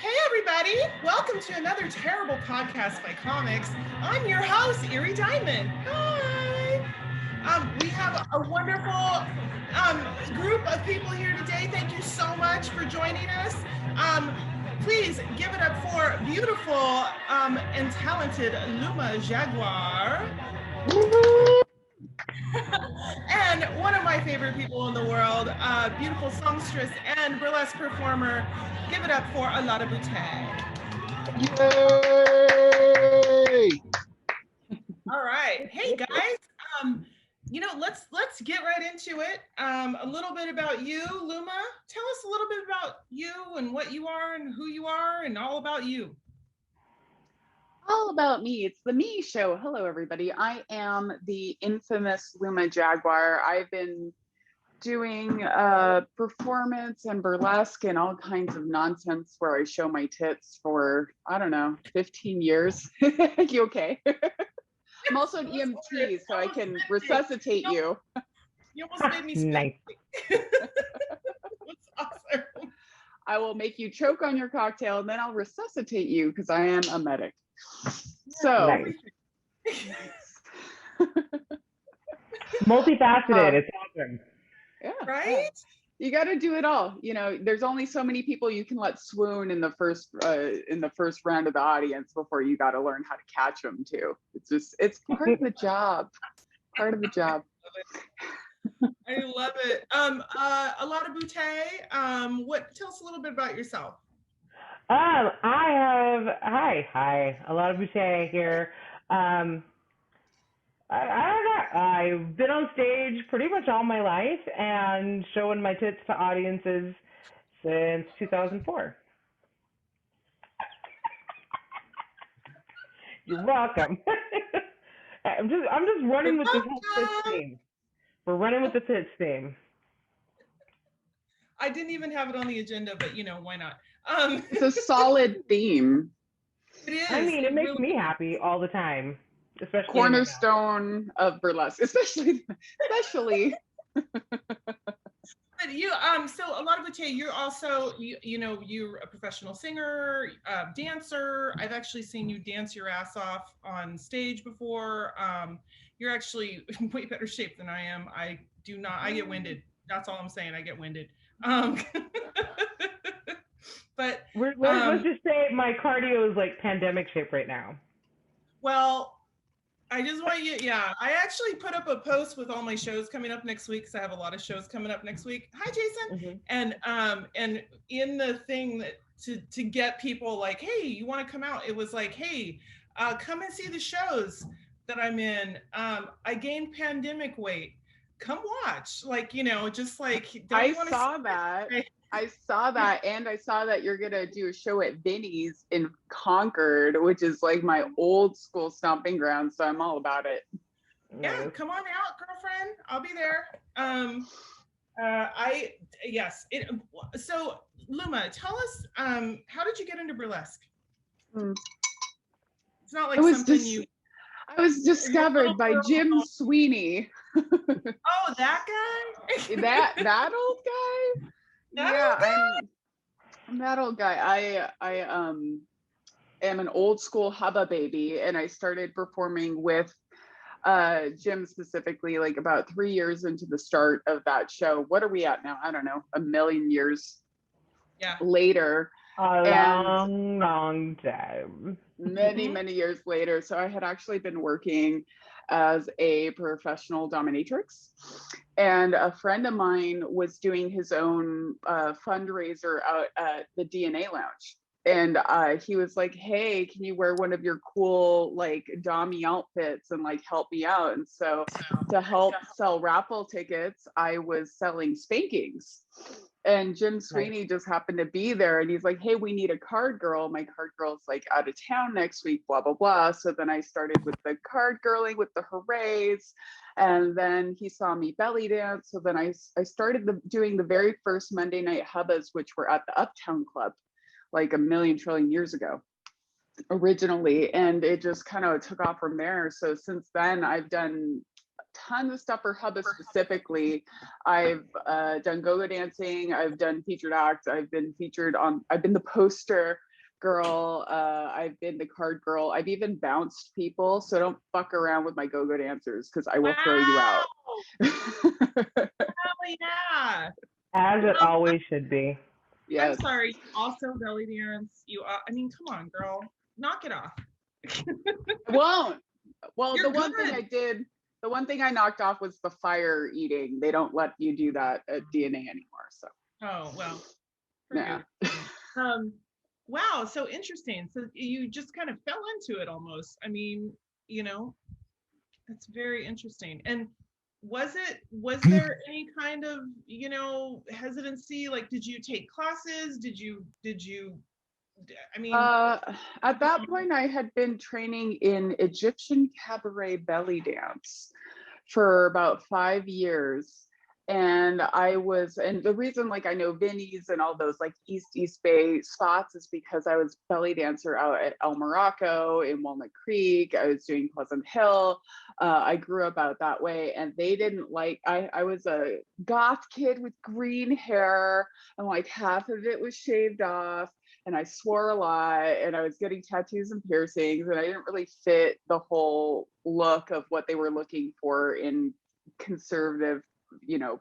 Hey everybody, welcome to another terrible podcast by comics. I'm your host, Eerie Diamond. Hi. We have a wonderful group of people here today. Thank you so much for joining us. Please give it up for beautiful and talented Luma Jaguar. And one of my favorite people in the world, beautiful songstress and burlesque performer. Give it up for Alotta Boutte. Yay! All right, hey guys. Let's get right into it. A little bit about you, Luma. Tell us a little bit about you and what you are and who you are and all about you. All about me. It's the me show. Hello, everybody. I am the infamous Luma Jaguar. I've been doing performance and burlesque and all kinds of nonsense where I show my tits for, I don't know, 15 years. You okay? I'm also an EMT, so I can resuscitate you. You almost made me nice. That's awesome. I will make you choke on your cocktail and then I'll resuscitate you because I am a medic. So Nice. Multifaceted. It's awesome. yeah, Right? you got to do it all. You know, there's only so many people you can let swoon in the first round of the audience before you got to learn how to catch them too. It's part of the job. Part of the job. I love it. Alotta Boutte, tell us a little bit about yourself. Hi, Alotta Boutte here. I've been on stage pretty much all my life and showing my tits to audiences since 2004. You're welcome. I'm just running with this whole tits theme. We're running with the tits theme. I didn't even have it on the agenda, but why not? It's a solid theme. It is. I mean, it makes me happy all the time, especially Cornerstone of burlesque, especially. But so Alotta Boutte, you're also, you're a professional singer, dancer. I've actually seen you dance your ass off on stage before. You're actually in way better shape than I am. I get winded. That's all I'm saying. I get winded. But let's just say my cardio is like pandemic shape right now. Well, I just want you, I actually put up a post with all my shows coming up next week because I have a lot of shows coming up next week. Hi, Jason. Mm-hmm. And in the thing that to get people like, hey, you want to come out? It was like, hey, come and see the shows that I'm in. I gained pandemic weight. Come watch. Like, just like, I saw that. I saw that, and I saw that you're gonna do a show at Vinny's in Concord, which is like my old school stomping ground. So I'm all about it. Yeah, come on out, girlfriend. I'll be there. So Luma, tell us, how did you get into burlesque? It's not like I was discovered by Jim Sweeney. Oh, that guy? that old guy? I'm that old guy. I am an old school hubba baby, and I started performing with Jim specifically like about 3 years into the start of that show. What are we at now? I don't know, a million years later. Long time. Many years later. So I had actually been working as a professional dominatrix, and a friend of mine was doing his own fundraiser out at the DNA Lounge, and he was like, hey, can you wear one of your cool like dommy outfits and like help me out? And so to help sell raffle tickets, I was selling spankings. And Jim Sweeney just happened to be there, and he's like, hey, we need a card girl. My card girl's like out of town next week, blah, blah, blah. So then I started with the card girling with the hoorays. And then he saw me belly dance. So then I started doing the very first Monday night hubbas, which were at the Uptown Club, like a million trillion years ago originally. And it just kind of took off from there. So since then, I've done tons of stuff for hubba specifically. I've done go-go dancing. I've done featured acts. I've been the poster girl. I've been the card girl. I've even bounced people. So don't fuck around with my go-go dancers because I will throw you out. Hell yeah. As it always should be. Yes. I'm sorry. You also belly dance. I mean, come on, girl. Knock it off. I won't. Well, You're the one good. thing I did, the one thing I knocked off was the fire eating. They don't let you do that at DNA anymore. So. Oh, well. Yeah. Wow, so interesting. So you just kind of fell into it almost. I mean, that's very interesting. And was there any kind of, hesitancy? Like, did you take classes? I mean, at that point, I had been training in Egyptian cabaret belly dance for about 5 years. And the reason like I know Vinny's and all those like East Bay spots is because I was belly dancer out at El Morocco in Walnut Creek. I was doing Pleasant Hill. I grew up out that way, and they didn't like, I was a goth kid with green hair, and like half of it was shaved off. And I swore a lot, and I was getting tattoos and piercings, and I didn't really fit the whole look of what they were looking for in conservative,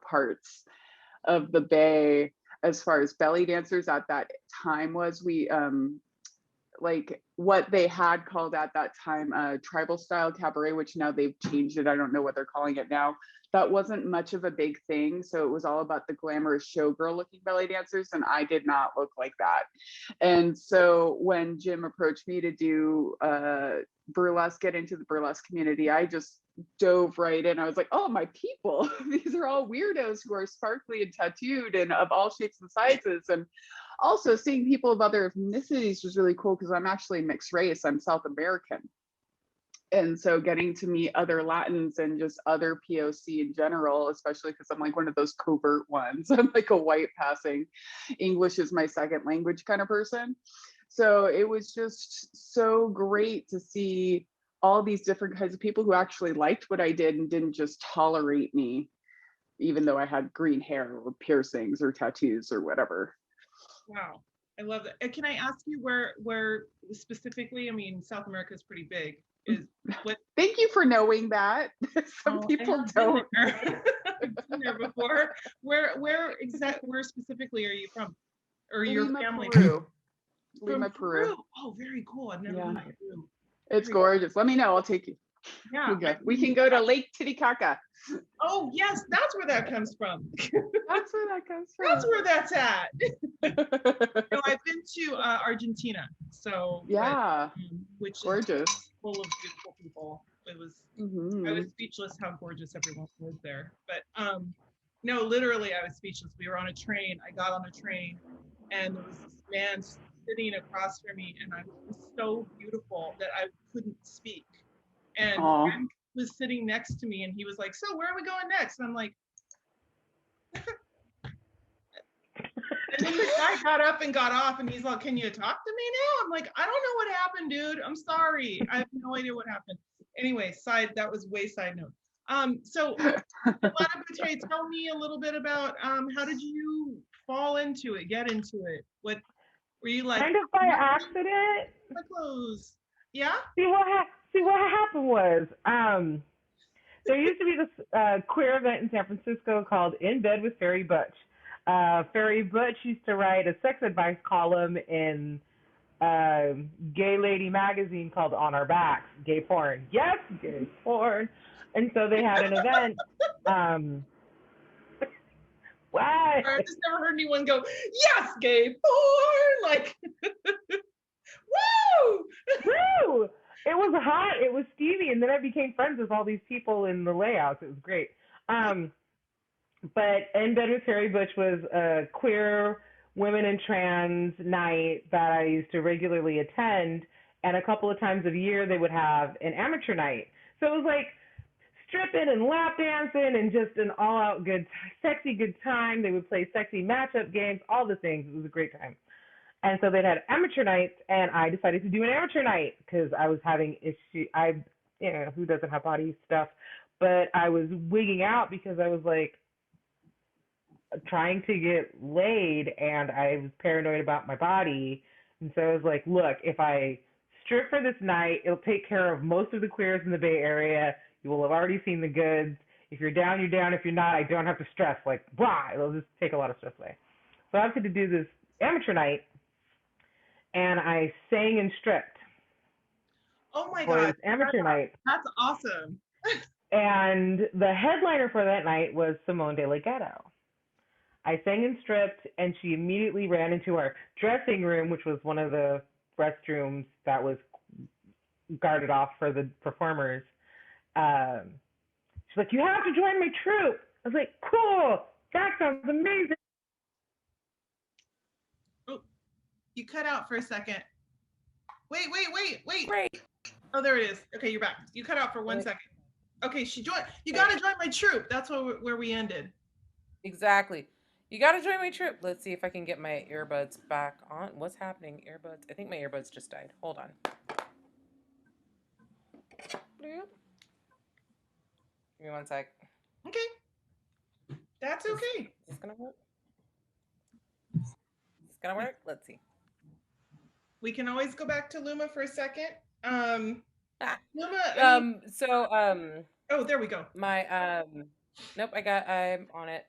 parts of the Bay as far as belly dancers at that time was. We like what they had called at that time tribal style cabaret, which now they've changed it. I don't know what they're calling it now. That wasn't much of a big thing. So it was all about the glamorous showgirl looking belly dancers, and I did not look like that. And so when Jim approached me to do burlesque, get into the burlesque community, I just dove right in. I was like, oh, my people, these are all weirdos who are sparkly and tattooed and of all shapes and sizes. And also seeing people of other ethnicities was really cool because I'm actually mixed race. I'm South American. And so getting to meet other Latins and just other POC in general, especially because I'm like one of those covert ones. I'm like a white passing English is my second language kind of person. So it was just so great to see all these different kinds of people who actually liked what I did and didn't just tolerate me, even though I had green hair or piercings or tattoos or whatever. Wow, I love that. Can I ask you where specifically? I mean, South America is pretty big. What? Thank you for knowing that. Some people don't. Been there before. Where specifically are you from, or your Lima, family? Peru. From Lima, Peru. Oh, very cool. I've never been to Peru. It's gorgeous. Let me know. I'll take you. Yeah, we can go to Lake Titicaca. Oh yes, that's where that comes from. That's where that comes from. That's where that's at. I've been to Argentina, so yeah, which gorgeous, is full of beautiful people. It was. I was speechless how gorgeous everyone was there. But no, literally, I was speechless. We were on a train. I got on a train, and there was this man sitting across from me, and I was so beautiful that I couldn't speak. And Ben was sitting next to me, and he was like, "So where are we going next?" And I'm like, and then the guy got up and got off, and he's like, "Can you talk to me now?" I'm like, "I don't know what happened, dude. I'm sorry. I have no idea what happened." Anyway, that was way side note. So Alotta Boutte, tell me a little bit about how did you fall into it, get into it? What were you like? Kind of by accident. My clothes. Yeah. See what happened was there used to be this queer event in San Francisco called In Bed with Fairy Butch. Fairy Butch used to write a sex advice column in gay lady magazine called On Our Backs, gay porn. Yes, gay porn. And so they had an event. What? I've just never heard anyone go, yes, gay porn. Like, woo! Woo! It was hot. It was steamy. And then I became friends with all these people in the layouts. It was great. But In Bed with Fairy Butch was a queer women and trans night that I used to regularly attend. And a couple of times a year, they would have an amateur night. So it was like stripping and lap dancing and just an all-out sexy good time. They would play sexy matchup games, all the things. It was a great time. And so they'd had amateur nights, and I decided to do an amateur night because I was having issues. Who doesn't have body stuff? But I was wigging out because I was like trying to get laid, and I was paranoid about my body And so I was like, look, if I strip for this night, it'll take care of most of the queers in the Bay Area. You will have already seen the goods. If you're down, you're down. If you're not, I don't have to stress. Like, blah, it'll just take a lot of stress away. So I opted to do this amateur night, and I sang and stripped. Oh my for God. this amateur night. That's awesome. And the headliner for that night was Simone de la Ghetto. I sang and stripped, and she immediately ran into our dressing room, which was one of the restrooms that was guarded off for the performers. She's like, you have to join my troupe. I was like, cool. That sounds amazing. Oh, you cut out for a second. Wait. Great. Oh, there it is. Okay, you're back. You cut out for 1 second. Okay, she joined. You got to join my troupe. That's where we ended. Exactly. You got to join my troupe. Let's see if I can get my earbuds back on. What's happening? Earbuds. I think my earbuds just died. Hold on. Bloop. Give me 1 sec. Okay. That's okay. Is this going to work? Is this going to work? Let's see. We can always go back to Luma for a second. Luma. Oh, there we go. My nope, I'm on it.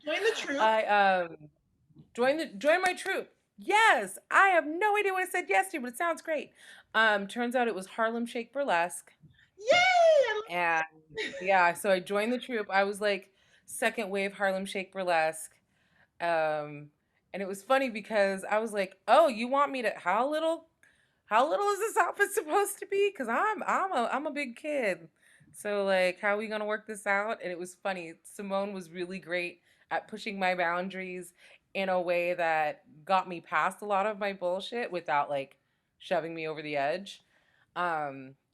Join the troupe. Join my troupe. Yes, I have no idea what I said yes to, but it sounds great. Turns out it was Harlem Shake Burlesque. Yay! And yeah, so I joined the troupe. I was like second wave Harlem Shake Burlesque. And it was funny because I was like, "Oh, you want me to how little is this outfit supposed to be? Because I'm a big kid. So like, how are we gonna work this out?" And it was funny. Simone was really great at pushing my boundaries in a way that got me past a lot of my bullshit without like shoving me over the edge.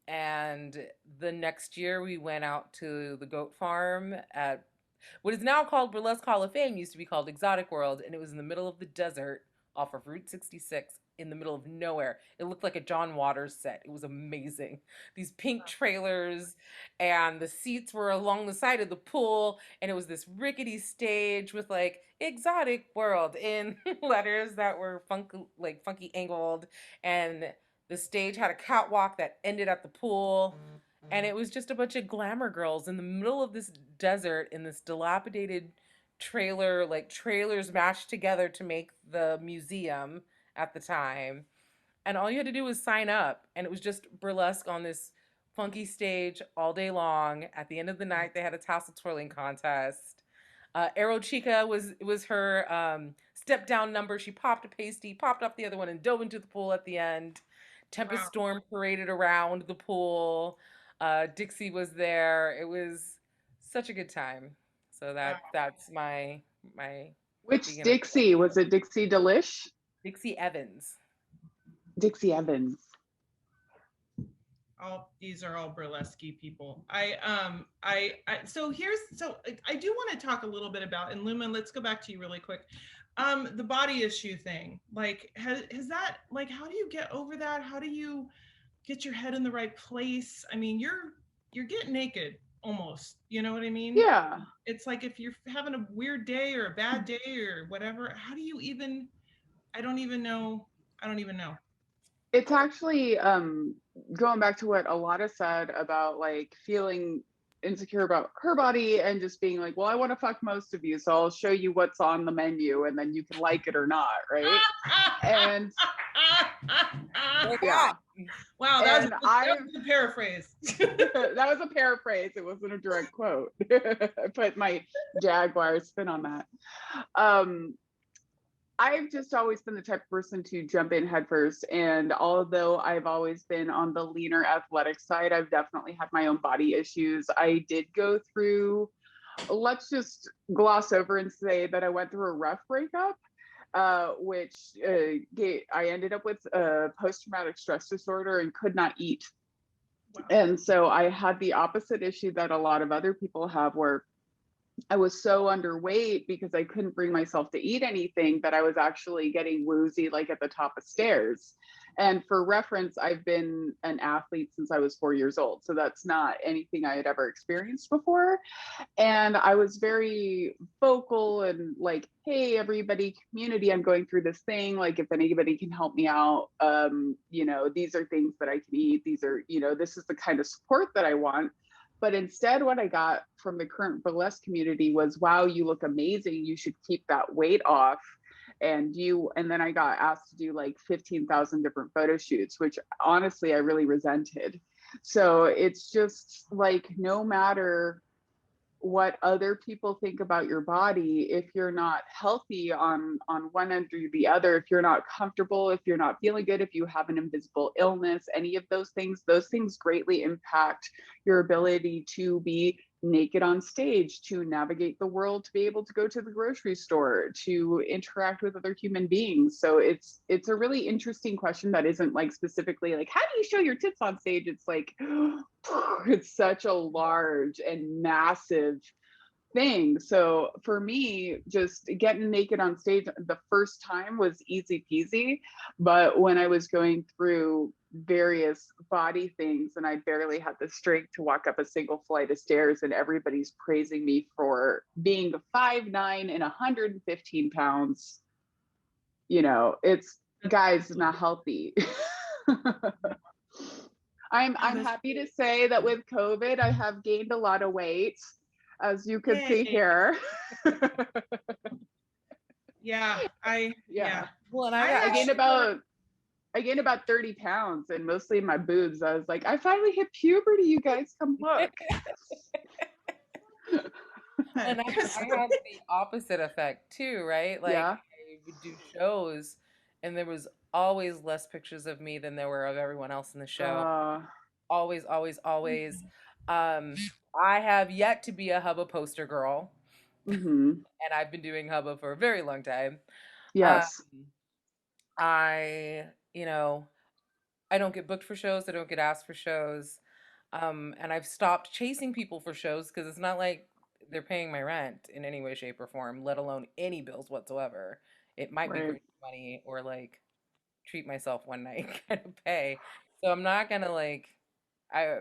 And the next year we went out to the goat farm at what is now called Burlesque Hall of Fame, used to be called Exotic World, and it was in the middle of the desert off of Route 66 in the middle of nowhere. It looked like a John Waters set. It was amazing. These pink trailers, and the seats were along the side of the pool, and it was this rickety stage with like Exotic World in letters that were funky angled, and the stage had a catwalk that ended at the pool. And it was just a bunch of glamour girls in the middle of this desert in this dilapidated trailer, like trailers mashed together to make the museum at the time. And all you had to do was sign up. And it was just burlesque on this funky stage all day long. At the end of the night, they had a tassel twirling contest. Aero Chica was her step down number. She popped a pasty, popped off the other one, and dove into the pool at the end. Tempest Storm paraded around the pool. Dixie was there. It was such a good time. So that's my Which Dixie? Was it Dixie Delish? Dixie Evans. Dixie Evans. These are all burlesque people. I do want to talk a little bit about, and Luma, let's go back to you really quick. The body issue thing. Like, has that, like, how do you get over that? How do you get your head in the right place? I mean, you're getting naked almost, you know what I mean? Yeah. It's like if you're having a weird day or a bad day or whatever, how do you even, I don't even know. It's actually going back to what Alotta said about like feeling insecure about her body and just being like, well, I want to fuck most of you, so I'll show you what's on the menu and then you can like it or not, right? And yeah. Wow, that was a paraphrase. That was a paraphrase. It wasn't a direct quote. I put my Jaguar spin on that. I've just always been the type of person to jump in headfirst. And although I've always been on the leaner athletic side, I've definitely had my own body issues. I did go through, let's just gloss over and say that I went through a rough breakup, which I ended up with post-traumatic stress disorder and could not eat. Wow. And so I had the opposite issue that a lot of other people have, where I was so underweight because I couldn't bring myself to eat anything that I was actually getting woozy, like at the top of stairs. And for reference, I've been an athlete since I was 4 years old. So that's not anything I had ever experienced before. And I was very vocal and like, hey, everybody, community, I'm going through this thing. Like, if anybody can help me out, these are things that I can eat. These are, this is the kind of support that I want. But instead, what I got from the current burlesque community was, wow, you look amazing. You should keep that weight off. And then I got asked to do like 15,000 different photo shoots, which honestly, I really resented. So it's just like, no matter what other people think about your body, if you're not healthy on one end or the other, if you're not comfortable, if you're not feeling good, if you have an invisible illness, any of those things greatly impact your ability to be naked on stage, to navigate the world, to be able to go to the grocery store, to interact with other human beings. So it's a really interesting question that isn't like specifically like, how do you show your tits on stage? It's like it's such a large and massive thing. So for me, just getting naked on stage the first time was easy peasy. But when I was going through various body things and I barely had the strength to walk up a single flight of stairs, and everybody's praising me for being 5'9" and 115 pounds, it's, guys, not healthy. I'm happy to say that with COVID, I have gained a lot of weight, as you could see here. Yeah. Well, and I gained about 30 pounds, and mostly in my boobs. I was like, I finally hit puberty, you guys, come look. And I had the opposite effect too, right? Like, Yeah. I would do shows and there was always less pictures of me than there were of everyone else in the show. Always, always, always. I have yet to be a Hubba poster girl, and I've been doing Hubba for a very long time. Um, Yes. I, you know, I don't get booked for shows. I don't get asked for shows. And I've stopped chasing people for shows because it's not like they're paying my rent in any way, shape, or form, let alone any bills whatsoever. It might be Right. great money or like treat myself one night kind of pay. So I'm not gonna like I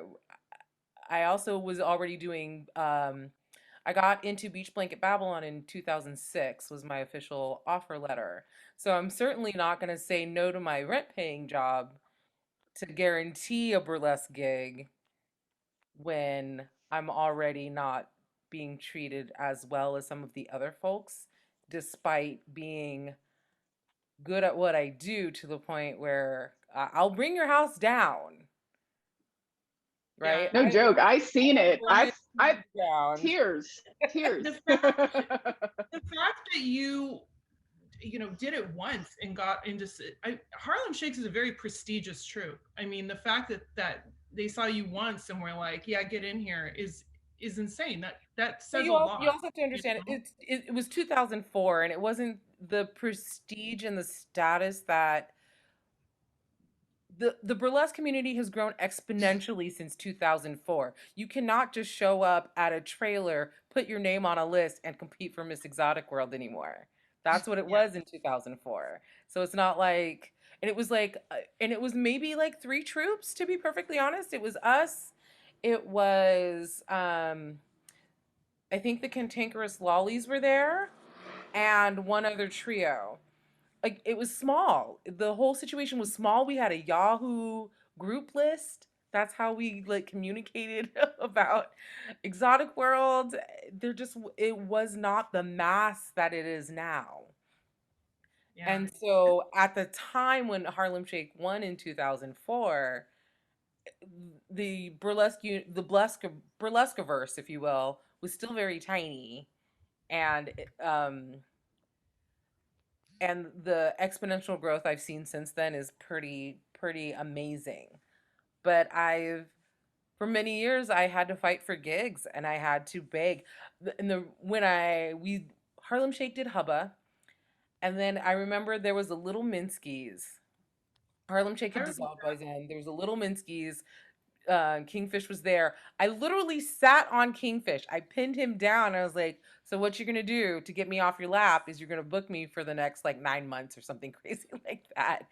I also was already doing I got into Beach Blanket Babylon in 2006 was my official offer letter. So I'm certainly not going to say no to my rent paying job to guarantee a burlesque gig when I'm already not being treated as well as some of the other folks, despite being good at what I do to the point where I'll bring your house down, right? No joke. I seen it. I Down. tears. The fact that you did it once and got into Harlem Shakes is a very prestigious troupe. I mean, the fact that they saw you once and were like, yeah, get in here is insane. That says a lot. You also have to understand it was 2004 and it wasn't the prestige and the status that the burlesque community has grown exponentially since 2004. You cannot just show up at a trailer, put your name on a list, and compete for Miss Exotic World anymore. That's what it was in 2004. So it's not like, and it was maybe like three troops, to be perfectly honest. It was us. It was, I think the Cantankerous Lollies were there, and one other trio. Like, it was small. The whole situation was small. We had a Yahoo group list. That's how we like communicated about Exotic World. It was not the mass that it is now. Yeah. And so at the time when Harlem Shake won in 2004, the burlesque-verse, if you will, was still very tiny, and the exponential growth I've seen since then is pretty amazing. But for many years I had to fight for gigs and I had to beg. And the when I we Harlem Shake did Hubba, and then I remember there was a Little Minsky's. Harlem Shake had dissolved by then. There was a Little Minsky's Kingfish was there. I literally sat on Kingfish. I pinned him down. I was like, so what you're gonna do to get me off your lap is you're gonna book me for the next like 9 months or something crazy like that.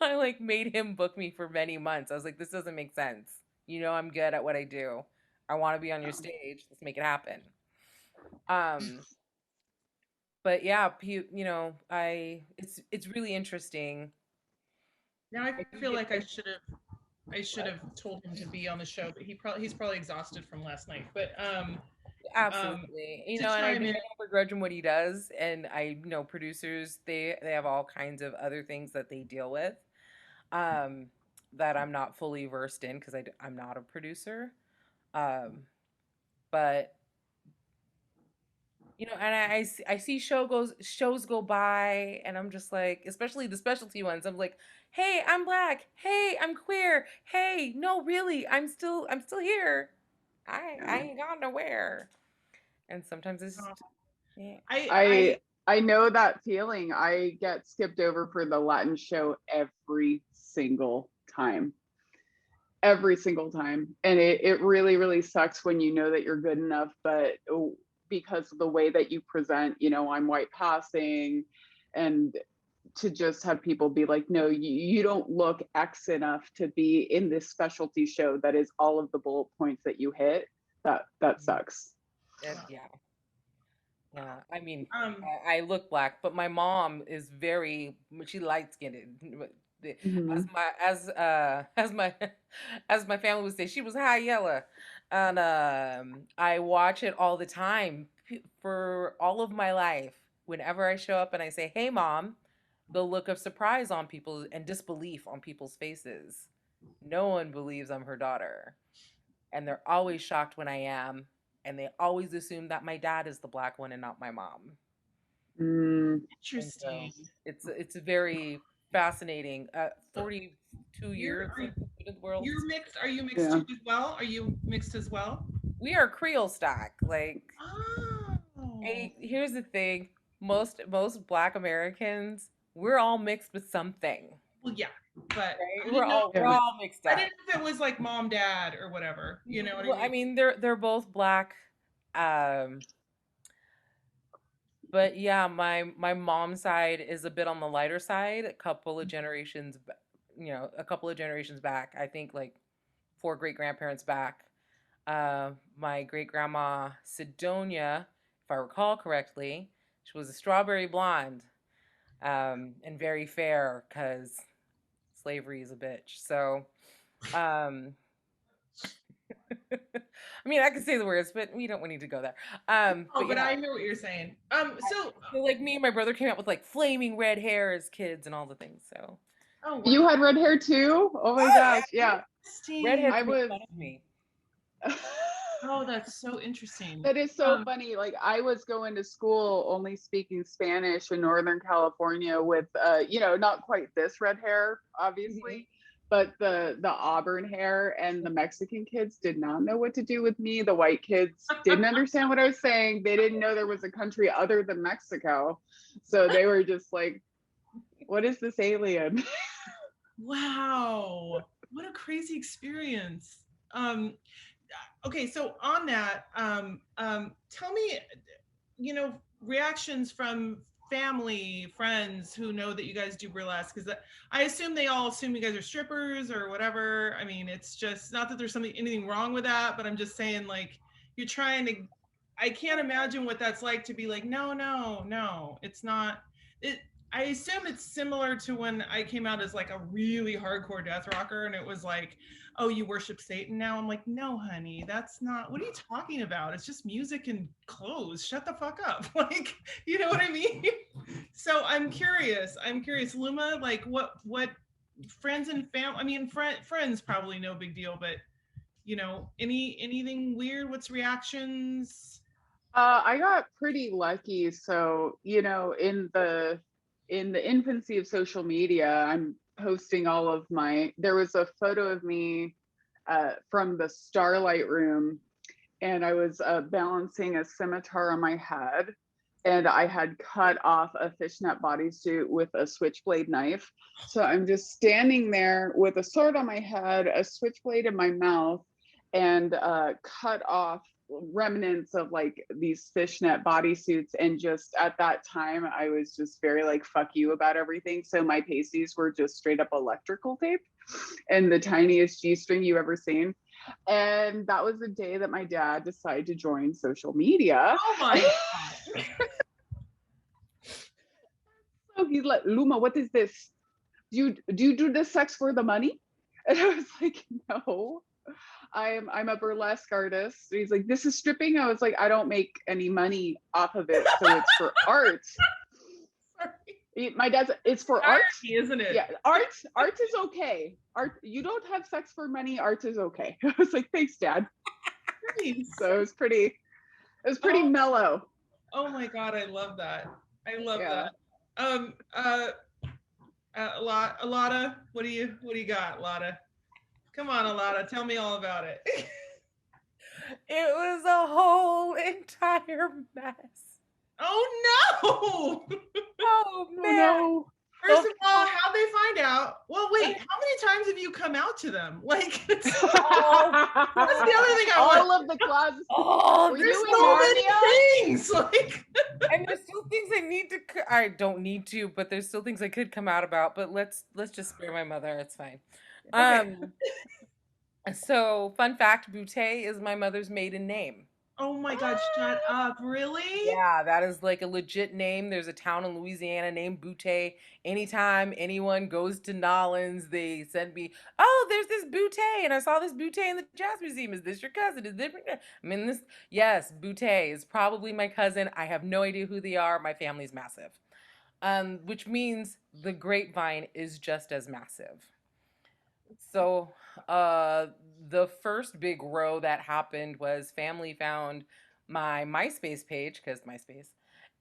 I like made him book me for many months. I was like, this doesn't make sense. You know, I'm good at what I do. I want to be on your stage. Let's make it happen. Um, but yeah, it's really interesting. Now I I do feel get like I should have told him to be on the show, but he's probably exhausted from last night. But absolutely, to and I chime don't in, begrudge him what he does, and I know producers they have all kinds of other things that they deal with, um, that I'm not fully versed in because I'm not a producer, but and I see shows go by, and I'm just like, especially the specialty ones, I'm like, hey, I'm black, hey, I'm queer, hey, no, really, I'm still here, I ain't gone nowhere, and sometimes it's uh, yeah. I I know that feeling. I get skipped over for the Latin show every single time. Every single time. And it really, really sucks when you know that you're good enough, but because of the way that you present, I'm white passing, and to just have people be like, no, you don't look X enough to be in this specialty show that is all of the bullet points that you hit. That sucks. Yeah. Yeah, I mean, um I look black, but my mom is she light skinned. As Mhm. my as my as my family would say, she was high yellow, and I watch it all the time for all of my life. Whenever I show up and I say, "Hey, mom," the look of surprise on people and disbelief on people's faces. No one believes I'm her daughter, and they're always shocked when I am, and they always assume that my dad is the black one and not my mom. Mm. And so Interesting. it's a very fascinating. 42 You're years are of in the world. you're mixed. Are you mixed Yeah. too as well? Are you mixed as well? We are Creole stock. Like, Oh, here's the thing: most Black Americans, we're all mixed with something, well, yeah, but right? I We're didn't know all if it we're Yeah. was. all mixed I up. didn't know if it was like mom, dad, or whatever. You know what I Well, I mean? mean, they're both black. Um, But yeah, my mom's side is a bit on the lighter side. A couple of generations back. I think like four great grandparents back. My great grandma Sidonia, if I recall correctly, she was a strawberry blonde, and very fair because slavery is a bitch. So, um, I mean, I can say the words, but we don't need to go there. Oh, But but yeah, I hear what you're saying. So, so like me and my brother came out with like flaming red hair as kids and all the things. So oh You wow, had red hair too? Oh my oh gosh. Yeah. interesting. redheads I make was fun of me. Oh, that's so interesting. That is so Um, funny. Like I was going to school only speaking Spanish in Northern California with not quite this red hair, Mhm. obviously, but the auburn hair, and the Mexican kids did not know what to do with me. The white kids didn't understand what I was saying. They didn't know there was a country other than Mexico. So they were just like, what is this alien? wow, what a crazy experience. Um, okay, so on that, tell me, reactions from family, friends who know that you guys do burlesque, because I assume they all assume you guys are strippers or whatever. I mean, it's just not that there's anything wrong with that, but I'm just saying, like, you're trying to. I can't imagine what that's like to be like, no, no, no, it's not. It. I assume it's similar to when I came out as like a really hardcore death rocker, and it was like, oh, you worship Satan now? I'm like, no, honey, that's not, what are you talking about? It's just music and clothes. Shut the fuck up. Like, you know what I mean? So I'm curious, Luma, like what friends and family, I mean, friends probably no big deal, but anything weird? What's reactions? I got pretty lucky. So, in the infancy of social media, I'm posting all of there was a photo of me from the Starlight Room, and I was balancing a scimitar on my head. and I had cut off a fishnet bodysuit with a switchblade knife. So I'm just standing there with a sword on my head, a switchblade in my mouth, and cut off remnants of like these fishnet bodysuits. And just at that time, I was just very like, fuck you about everything. So my pasties were just straight up electrical tape and the tiniest G-string you ever seen. And that was the day that my dad decided to join social media. Oh my God. So he's like, Luma, what is this? Do you do this sex for the money? And I was like, no, I'm a burlesque artist. He's like, this is stripping. I was like, I don't make any money off of it, so it's for art. My dad's, it's for art, isn't it? Yeah, art is okay. Art, you don't have sex for money. Art is okay. I was like, thanks, Dad. Nice. So it was pretty mellow. Oh my God, I love that. I love Yeah. that. Alotta, what do you got, Alotta? Come on, Alotta, tell me all about it. It was a whole entire mess. Oh no! Oh man. No. First of all, how'd they find out? Well, wait, how many times have you come out to them? Like, that's the other thing I want. All of the closets. Oh, There's so many things. Like, and there's still things I need to. I don't need to, but there's still things I could come out about. But let's just spare my mother. It's fine. Okay. So fun fact: Boutte is my mother's maiden name. Oh my God, shut up. Really? Yeah, that is like a legit name. There's a town in Louisiana named Boutte. Anytime anyone goes to Nolens, they send me, oh, there's this Boutte, and I saw this Boutte in the Jazz Museum. Is this your cousin? Is this? I mean, this, yes, Boutte is probably my cousin. I have no idea who they are. My family's massive. Which means the grapevine is just as massive. So, the first big row that happened was family found my MySpace page, because MySpace,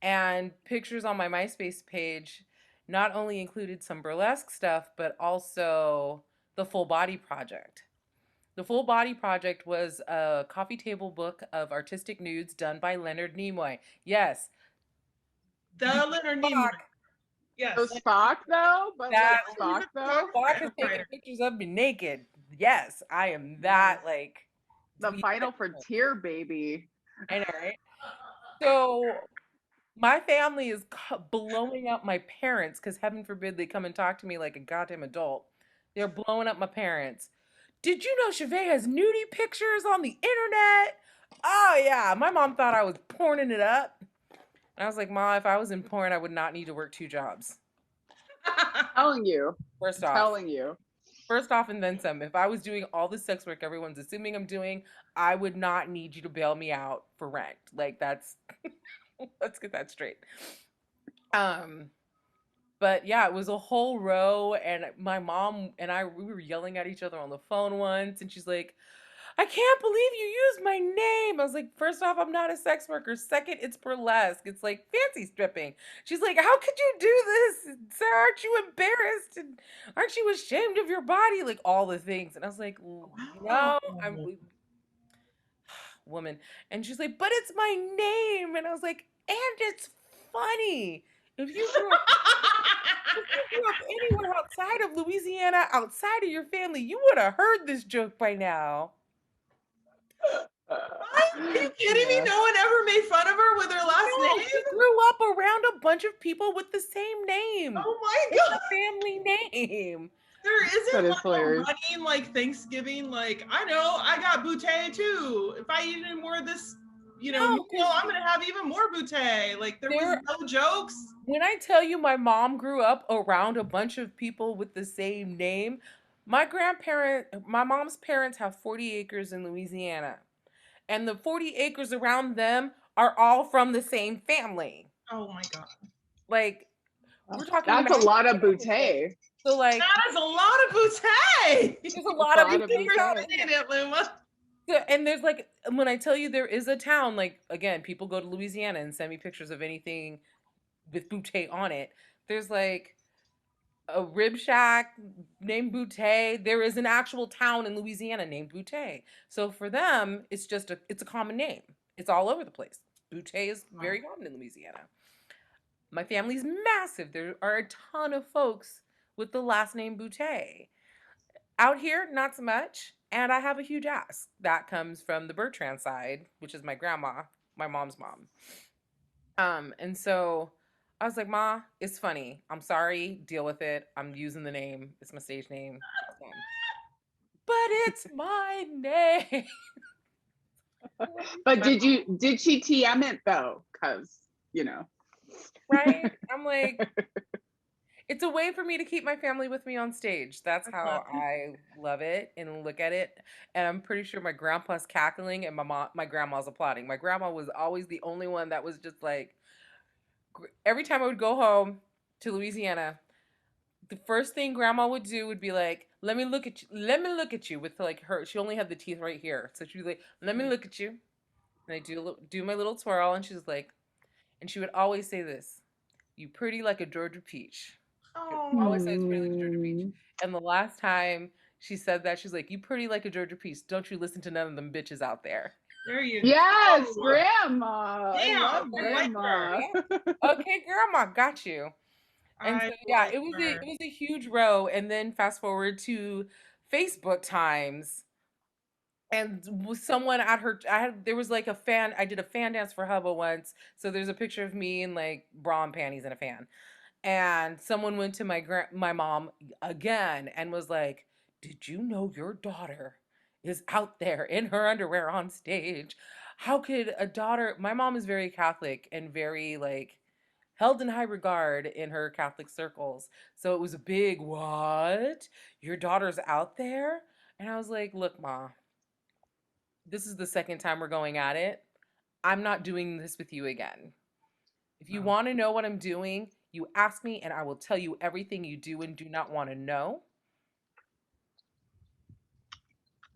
and pictures on my MySpace page not only included some burlesque stuff, but also the Full Body Project. The Full Body Project was a coffee table book of artistic nudes done by Leonard Nimoy. Yes. The Leonard Nimoy. Yes. So Spock though, but That, like Spock though. Spock is taking pictures of me naked. Yes, I am that like The final frontier, baby. I know, right? So my family is blowing up my parents because heaven forbid they come and talk to me like a goddamn adult. They're blowing up my parents. Did you know Chevette has nudie pictures on the internet? Oh yeah, my mom thought I was porning it up. And I was like, Ma, if I was in porn, I would not need to work 2 jobs. Telling you. First off. Telling you. First off, and then some. If I was doing all the sex work everyone's assuming I'm doing, I would not need you to bail me out for rent. Like that's, let's get that straight. But yeah, it was a whole row, and my mom and I, we were yelling at each other on the phone once, and she's like, I can't believe you used my name. I was like, first off, I'm not a sex worker. Second, it's burlesque. It's like fancy stripping. She's like, how could you do this? Sir, aren't you embarrassed? And aren't you ashamed of your body? Like all the things. And I was like, no, I'm woman. And she's like, but it's my name. And I was like, and it's funny. If you grew up anywhere outside of Louisiana, outside of your family, you would have heard this joke by now. Are you kidding me? No one ever made fun of her with her last name? She grew up around a bunch of people with the same name. Oh my God. Family name. There isn't like hilarious. money in like Thanksgiving. Like, I know, I got Boutte too. If I even more this, meal, I'm going to have even more Boutte. Like, there was no jokes. When I tell you my mom grew up around a bunch of people with the same name, my mom's parents have 40 acres in Louisiana. And the 40 acres around them are all from the same family. Oh my God. Like, we're talking That's a lot of Boutte. So like, that is a lot of Boutte. There's a lot of Boutte in it, Luma. And there's like, when I tell you there is a town, like, again, people go to Louisiana and send me pictures of anything with Boutte on it. There's like a rib shack named Boutte. There is an actual town in Louisiana named Boutte. So for them, it's a common name. It's all over the place. Boutte is very common in Louisiana. My family's massive. There are a ton of folks with the last name Boutte. Out here, not so much. And I have a huge ass. That comes from the Bertrand side, which is my grandma, my mom's mom. And so I was like, Ma, it's funny. I'm sorry. Deal with it. I'm using the name. It's my stage name. It's fine. But it's my name. But did she TM it though? Cause Right? I'm like, it's a way for me to keep my family with me on stage. That's how I love it and look at it. And I'm pretty sure my grandpa's cackling and my grandma's applauding. My grandma was always the only one that was just like, every time I would go home to Louisiana, the first thing grandma would do would be like, let me look at you. Let me look at you with like her. She only had the teeth right here. So she'd be like, let me look at you. And I do my little twirl. And she's like, and she would always say this, you pretty like a Georgia peach. Always says pretty like a Georgia peach. And the last time she said that, she's like, you pretty like a Georgia peach. Don't you listen to none of them bitches out there. There you Yes, go. Grandma. Damn, I love Grandma. Okay, grandma, got you. And so yeah, it was a huge row. And then fast forward to Facebook times. And someone at her, there was like a fan. I did a fan dance for Hubba once. So there's a picture of me in like bra and panties and a fan. And someone went to my mom again and was like, "Did you know your daughter is out there in her underwear on stage? How could a daughter?" My mom is very Catholic and very like held in high regard in her Catholic circles. So it was a big what? Your daughter's out there? And I was like, "Look, Ma, this is the second time we're going at it. I'm not doing this with you again. If you want to know what I'm doing, you ask me and I will tell you everything you do and do not want to know.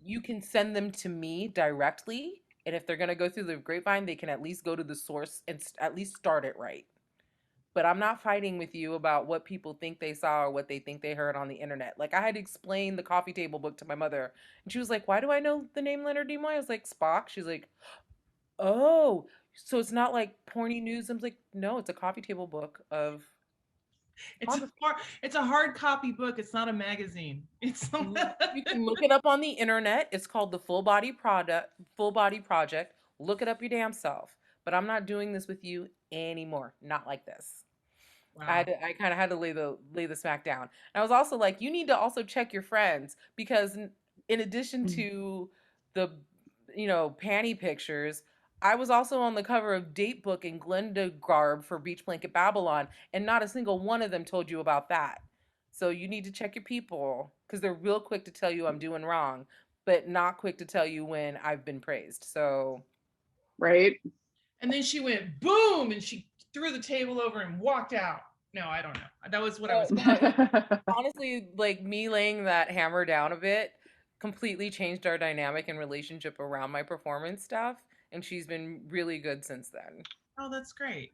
You can send them to me directly. And if they're going to go through the grapevine, they can at least go to the source and at least start it right. But I'm not fighting with you about what people think they saw or what they think they heard on the internet. Like I had to explain the coffee table book to my mother. And she was like, why do I know the name Leonard Nimoy? I was like, Spock. She's like, oh, so it's not like porny news. I'm like, no, it's a coffee table book of it's a hard copy book. It's not a magazine. It's you can look it up on the internet. It's called the Full Body Project. Look it up your damn self. But I'm not doing this with you anymore. Not like this. Wow. I kind of had to lay the smack down. And I was also like, you need to also check your friends because in addition to the panty pictures, I was also on the cover of Date Book and Glenda Garb for Beach Blanket Babylon, and not a single one of them told you about that. So you need to check your people because they're real quick to tell you I'm doing wrong, but not quick to tell you when I've been praised. So, right. And then she went boom, and she threw the table over and walked out. No, I don't know. That was what I was. Honestly, like me laying that hammer down a bit completely changed our dynamic and relationship around my performance stuff. And she's been really good since then. Oh, that's great.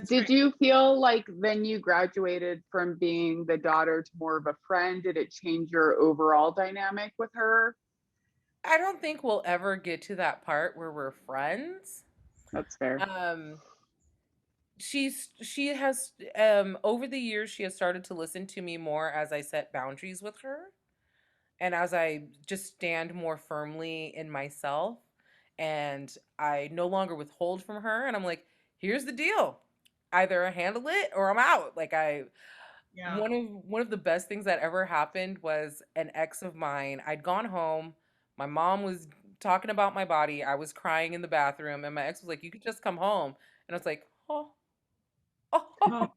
Did you feel like then you graduated from being the daughter to more of a friend? Did it change your overall dynamic with her? I don't think we'll ever get to that part where we're friends. That's fair. She has over the years she has started to listen to me more as I set boundaries with her and as I just stand more firmly in myself. And I no longer withhold from her. And I'm like, here's the deal. Either I handle it or I'm out. Like one of the best things that ever happened was an ex of mine. I'd gone home. My mom was talking about my body. I was crying in the bathroom. And my ex was like, you could just come home. And I was like, oh. I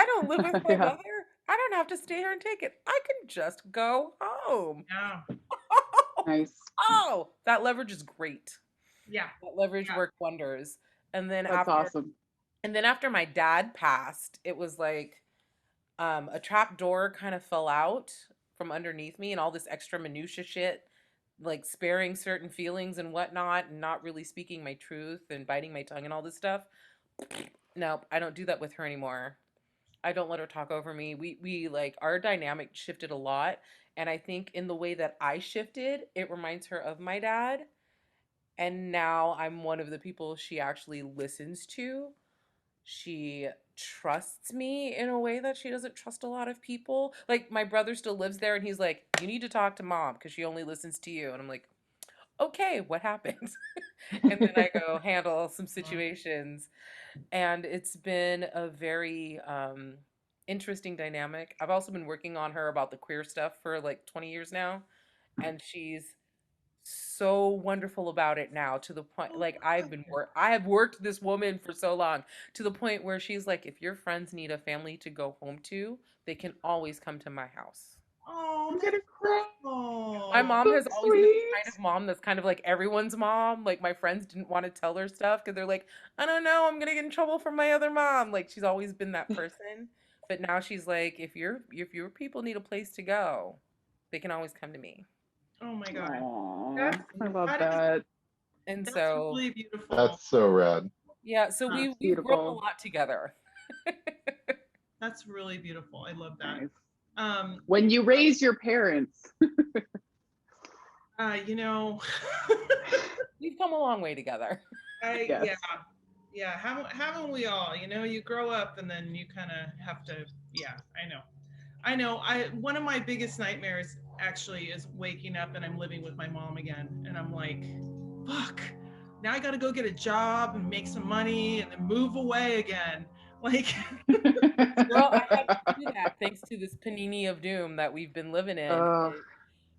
don't live with my mother. I don't have to stay here and take it. I can just go home. Yeah. Nice. Oh, that leverage is great. Yeah. That leverage worked wonders. And then that's awesome. And then after my dad passed, it was like a trap door kind of fell out from underneath me and all this extra minutia shit, like sparing certain feelings and whatnot and not really speaking my truth and biting my tongue and all this stuff. No, I don't do that with her anymore. I don't let her talk over me. We like our dynamic shifted a lot. And I think in the way that I shifted, it reminds her of my dad. And now I'm one of the people she actually listens to. She trusts me in a way that she doesn't trust a lot of people. Like my brother still lives there and he's like, "You need to talk to mom because she only listens to you." And I'm like, "Okay, what happened?" And then I go handle some situations. And it's been a very interesting dynamic. I've also been working on her about the queer stuff for like 20 years now, and she's so wonderful about it now, to the point like I have worked this woman for so long, to the point where she's like, if your friends need a family to go home to, they can always come to my house. Oh, I'm that's gonna cry. My beautiful. mom So has always been the sweet. kind of mom that's kind of like everyone's mom. Like my friends didn't want to tell her stuff because they're like, I don't know, I'm gonna get in trouble from my other mom. Like she's always been that person. But now she's like, if your people need a place to go, they can always come to me. Oh my God. Aw, That's I love that is that. And that's so really beautiful. That's so rad. yeah, so Huh. It's we've grown a beautiful. lot together. That's really beautiful. I love that. Nice. Um, When you raise your parents. you know, We've come a long way together. Yes. yeah. Haven't we all? You know, you grow up and then you kind of have to. Yeah, I know. One of my biggest nightmares actually is waking up and I'm living with my mom again, and I'm like, fuck. Now I got to go get a job and make some money and then move away again. Like, Well, I had to do that thanks to this panini of doom that we've been living in. Oh,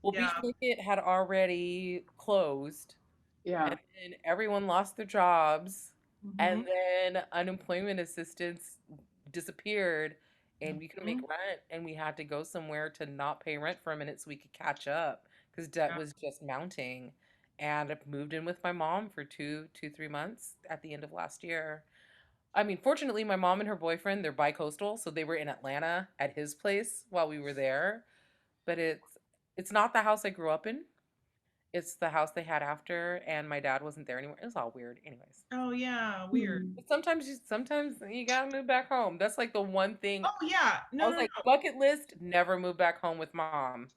Well, yeah. Beach Market had already closed, yeah. and then everyone lost their jobs, Mhm. and then unemployment assistance disappeared, and we couldn't make Mhm. rent, and we had to go somewhere to not pay rent for a minute so we could catch up because debt Yeah. was just mounting. And I moved in with my mom for 3 months at the end of last year. I mean, fortunately, my mom and her boyfriend, they're bi-coastal, so they were in Atlanta at his place while we were there. But it's not the house I grew up in. It's the house they had after, and my dad wasn't there anymore. It was all weird, anyways. Oh yeah, weird. Hmm. But sometimes you gotta move back home. That's like the one thing. Oh yeah, I no, was no, like, no. bucket list, never move back home with mom.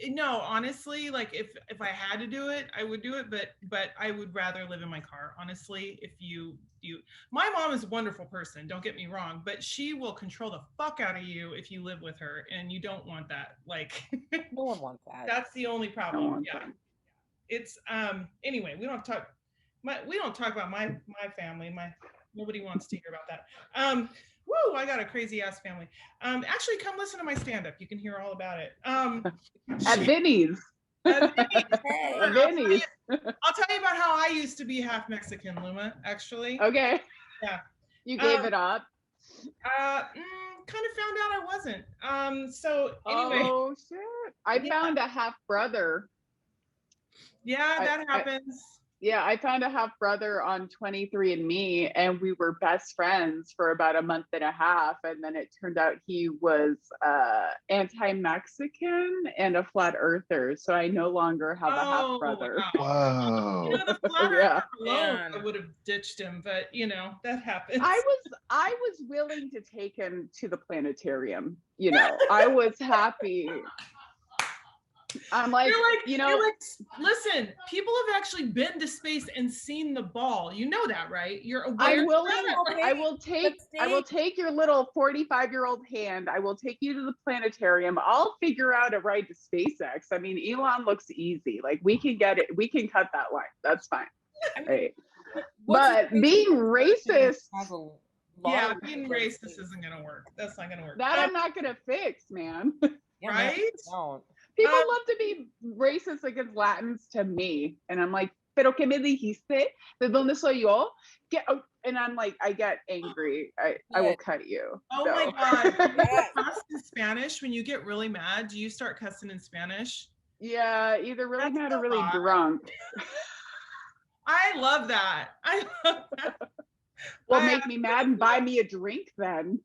No, honestly, like if I had to do it, I would do it, but I would rather live in my car. Honestly, if you my mom is a wonderful person, don't get me wrong, but she will control the fuck out of you if you live with her, and you don't want that. Like No one wants that. that's the only Don't problem. want Yeah. that. It's anyway, we don't talk about my family. My Nobody wants to hear about that. Woo, I got a crazy ass family. Actually come listen to my stand up. You can hear all about it. At Vinny's. Vinny, Hey. At Vinny's. I'll tell you about how I used to be half Mexican, Luma, actually. Okay. Yeah. You gave it up. Kind of found out I wasn't. So anyway, Oh shit. I Yeah. found a half brother. yeah, I- that happens. Yeah, I found a half brother on 23andMe, and we were best friends for about a month and a half. And then it turned out he was anti-Mexican and a flat earther. So I no longer have a half Oh, brother. wow. You know, Whoa. the flat Yeah. earther alone, Man. I would have ditched him, but you know, that happens. I was willing to take him to the planetarium. You know, I was happy. I'm like, you're like, listen, people have actually been to space and seen the ball. You know that, right? You're aware. I'm willing. Okay, I will take your little 45-year-old hand. I will take you to the planetarium. I'll figure out a ride to SpaceX. I mean, Elon looks easy. Like we can get it. We can cut that line. That's fine. Right. But being racist, Yeah, being racist isn't gonna work. That's not gonna work. that I'm not gonna fix, man. Yeah, right? Don't. People love to be racist against Latins to me. And I'm like, pero que me dijiste? ¿De dónde soy yo? And I'm like, I get angry. I will cut you. Oh So. my God. Do you cuss in Spanish when you get really mad? Do you start cussing in Spanish? Yeah, either really That's mad so or really hot. drunk. I love that. I love that. Well, make me mad and buy me a drink then.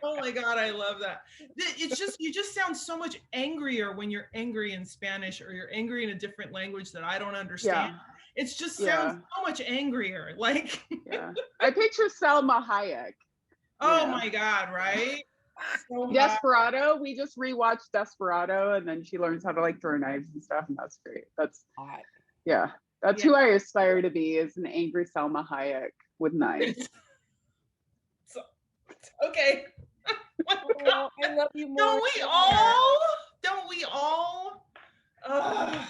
Oh my God, I love that. It's just, you just sound so much angrier when you're angry in Spanish or you're angry in a different language that I don't understand. Yeah. It just sounds so much angrier. Like, Yeah. I picture Selma Hayek. oh Yeah. my God, right? So hot. Desperado. We just rewatched Desperado, and then she learns how to like throw knives and stuff, and that's great. That's Hot. yeah. That's who I aspire to be, is an angry Selma Hayek with knives. So, okay. Oh, I love you more. Don't we all? Don't we all? Ugh.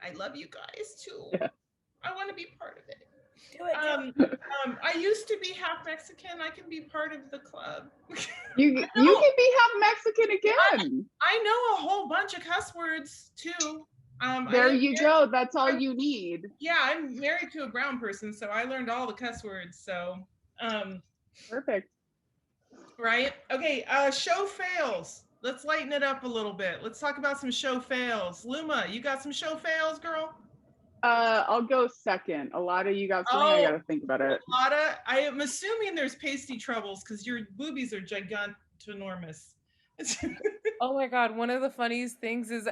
I love you guys too. Yeah. I want to be part of it. Do it. I used to be half Mexican. I can be part of the club. You can be half Mexican again. I know a whole bunch of cuss words too. There you go. That's all you need. Yeah, I'm married to a brown person, so I learned all the cuss words. So, perfect. Right? Okay. Show fails. Let's lighten it up a little bit. Let's talk about some show fails. Luma, you got some show fails, girl? I'll go second. Alotta, you got something? I gotta think about it. Alotta, I am assuming there's pasty troubles because your boobies are gigantinormous. Oh my God. One of the funniest things is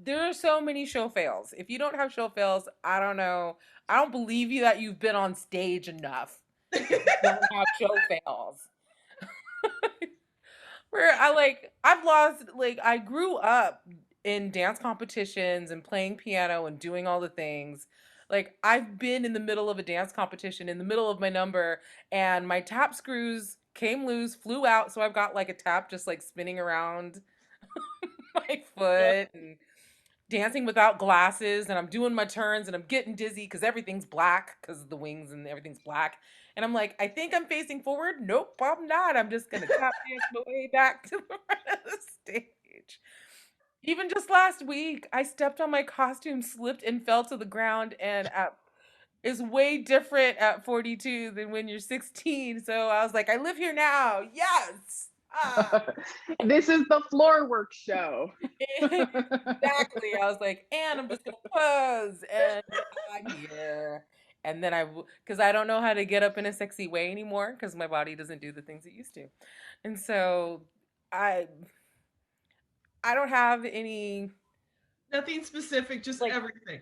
there are so many show fails. If you don't have show fails, I don't know. I don't believe you that you've been on stage enough. You don't have show fails. Where I grew up in dance competitions and playing piano and doing all the things. Like, I've been in the middle of a dance competition, in the middle of my number, and my tap screws came loose, flew out, so I've got like a tap just like spinning around my foot and dancing without glasses, and I'm doing my turns and I'm getting dizzy because everything's black because of the wings and everything's black. And I'm like, I think I'm facing forward. Nope, I'm not. I'm just gonna tap dance my way back to the front of the stage. Even just last week, I stepped on my costume, slipped and fell to the ground, and is way different at 42 than when you're 16. So I was like, I live here now. Yes. This is the floor work show. Exactly. I was like, and I'm just gonna pose, and I'm here. And then because I don't know how to get up in a sexy way anymore because my body doesn't do the things it used to. And so I don't have any. Nothing specific, just like everything.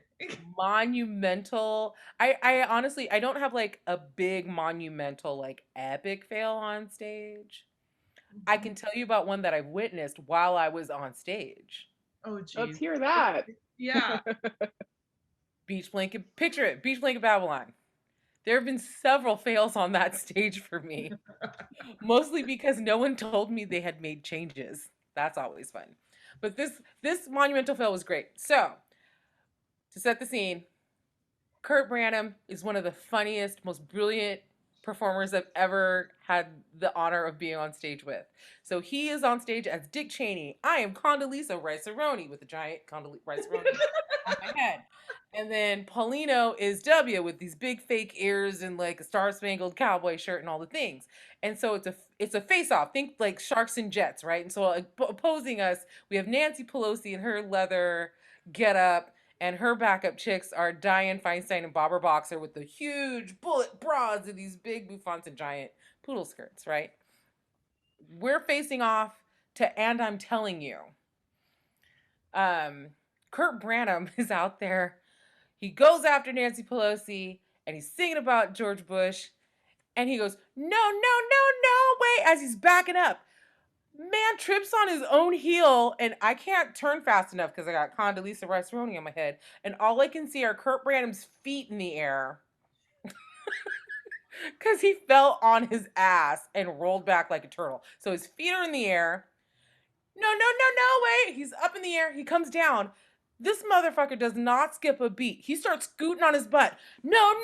Monumental. I honestly, I don't have like a big monumental, like epic fail on stage. I can tell you about one that I've witnessed while I was on stage. Oh, geez. Let's hear that. Yeah. Beach Blanket, picture it, Beach Blanket Babylon. There have been several fails on that stage for me. Mostly because no one told me they had made changes. That's always fun. But this monumental fail was great. So, to set the scene, Kurt Branham is one of the funniest, most brilliant performers I've ever had the honor of being on stage with. So he is on stage as Dick Cheney. I am Condoleezza Rice-A-Roni with a giant Condoleezza Rice-A-Roni on my head. And then Paulino is W with these big fake ears and like a star-spangled cowboy shirt and all the things. And so it's a face-off. Think like Sharks and Jets, right? And so opposing us, we have Nancy Pelosi in her leather getup, and her backup chicks are Dianne Feinstein and Barbara Boxer with the huge bullet bras and these big bouffants and giant poodle skirts, right? We're facing off to And I'm Telling You. Kurt Branham is out there. He goes after Nancy Pelosi and he's singing about George Bush. And he goes, no, wait, as he's backing up. Man trips on his own heel, and I can't turn fast enough because I got Condoleezza Rice-A-Roni on my head, and all I can see are Kurt Branham's feet in the air because he fell on his ass and rolled back like a turtle. So his feet are in the air. No, wait. He's up in the air. He comes down. This motherfucker does not skip a beat. He starts scooting on his butt. No,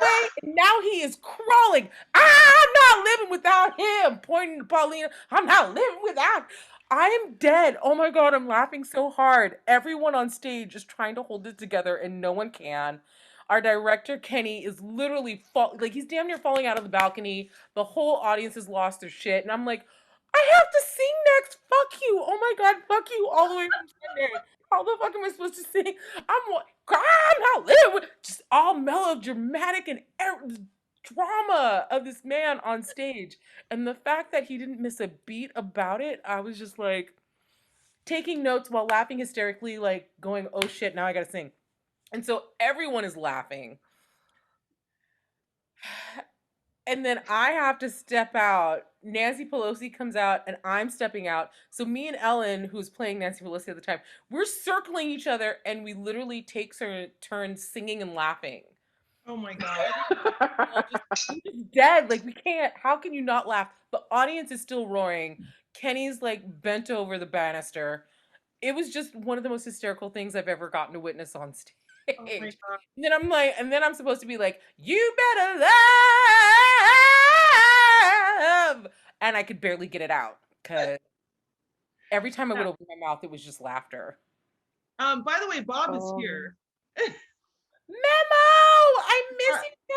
wait. And now he is crawling. I'm not living without him. Pointing to Paulina. I'm not living without. I am dead. Oh my God, I'm laughing so hard. Everyone on stage is trying to hold it together and no one can. Our director, Kenny, is literally he's damn near falling out of the balcony. The whole audience has lost their shit. And I'm like, I have to sing next. Fuck you. Oh my God, fuck you all the way from Sunday. How the fuck am I supposed to sing? I'm not living with just all melodramatic and drama of this man on stage. And the fact that he didn't miss a beat about it, I was just like taking notes while laughing hysterically, like going, oh shit, now I gotta sing. And so everyone is laughing. And then I have to step out. Nancy Pelosi comes out and I'm stepping out. So me and Ellen, who's playing Nancy Pelosi at the time, we're circling each other and we literally take turns singing and laughing. Oh my God. We're just dead. Like we can't. How can you not laugh? The audience is still roaring. Kenny's like bent over the banister. It was just one of the most hysterical things I've ever gotten to witness on stage. Oh my God. And then I'm supposed to be like, you better love. And I could barely get it out because every time I would open my mouth, it was just laughter. By the way, Bob is here. Memo! I miss you so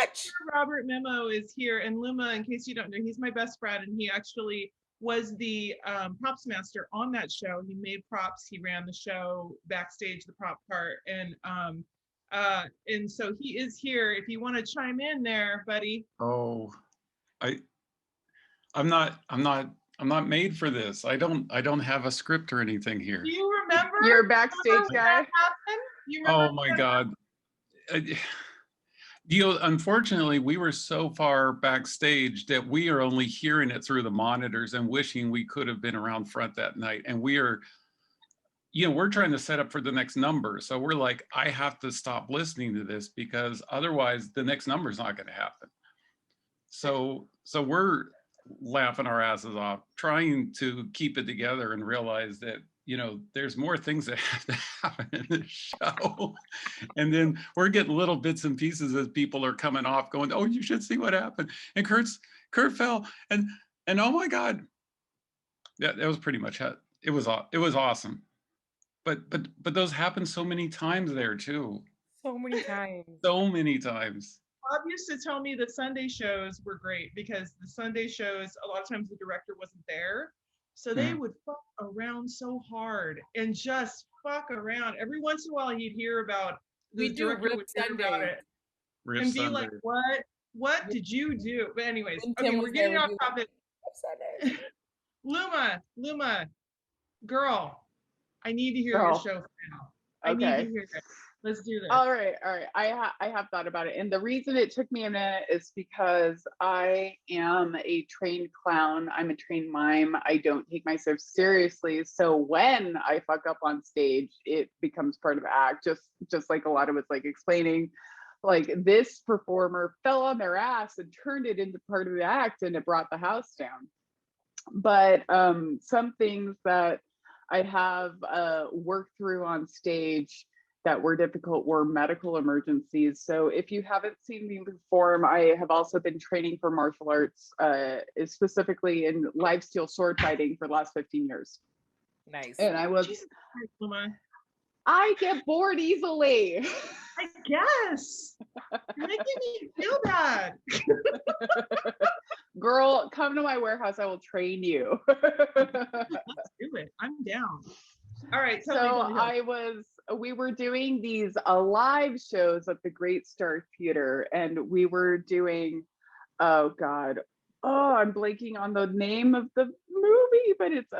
much. Robert Memo is here, and Luma, in case you don't know, he's my best friend, and he actually was the props master on that show. He made props, he ran the show backstage, the prop part, and so he is here. If you want to chime in there, buddy. Oh, I'm not made for this. I don't have a script or anything here. Do you remember? You're a backstage guy. Oh my God. Unfortunately, we were so far backstage that we are only hearing it through the monitors and wishing we could have been around front that night. And we're trying to set up for the next number. So we're like, I have to stop listening to this because otherwise the next number is not going to happen. So we're laughing our asses off, trying to keep it together and realize that, there's more things that have to happen in this show. And then we're getting little bits and pieces as people are coming off going, oh, you should see what happened. And Kurt fell and oh my God. That was pretty much it. It was awesome. But those happen so many times there too. So many times. So many times. Bob used to tell me the Sunday shows were great because the Sunday shows, a lot of times the director wasn't there. So they would fuck around so hard and just fuck around. Every once in a while you'd hear about the director would hear about it and be like, what did you do? But anyways, okay, we're getting off topic. Luma, girl, I need to hear your show now. I need to hear it. Let's do this. All right. I have thought about it. And the reason it took me a minute is because I am a trained clown. I'm a trained mime. I don't take myself seriously. So when I fuck up on stage, it becomes part of the act. Just like a lot of it's like explaining, like this performer fell on their ass and turned it into part of the act and it brought the house down. But some things that I have worked through on stage that were difficult were medical emergencies. So if you haven't seen me perform, I have also been training for martial arts, specifically in live steel sword fighting for the last 15 years. Nice. And I get bored easily. I guess. You're making me feel bad. Girl, come to my warehouse. I will train you. Let's do it. I'm down. All right. We were doing these live shows at the Great Star Theater, and we were doing, I'm blanking on the name of the movie, but it's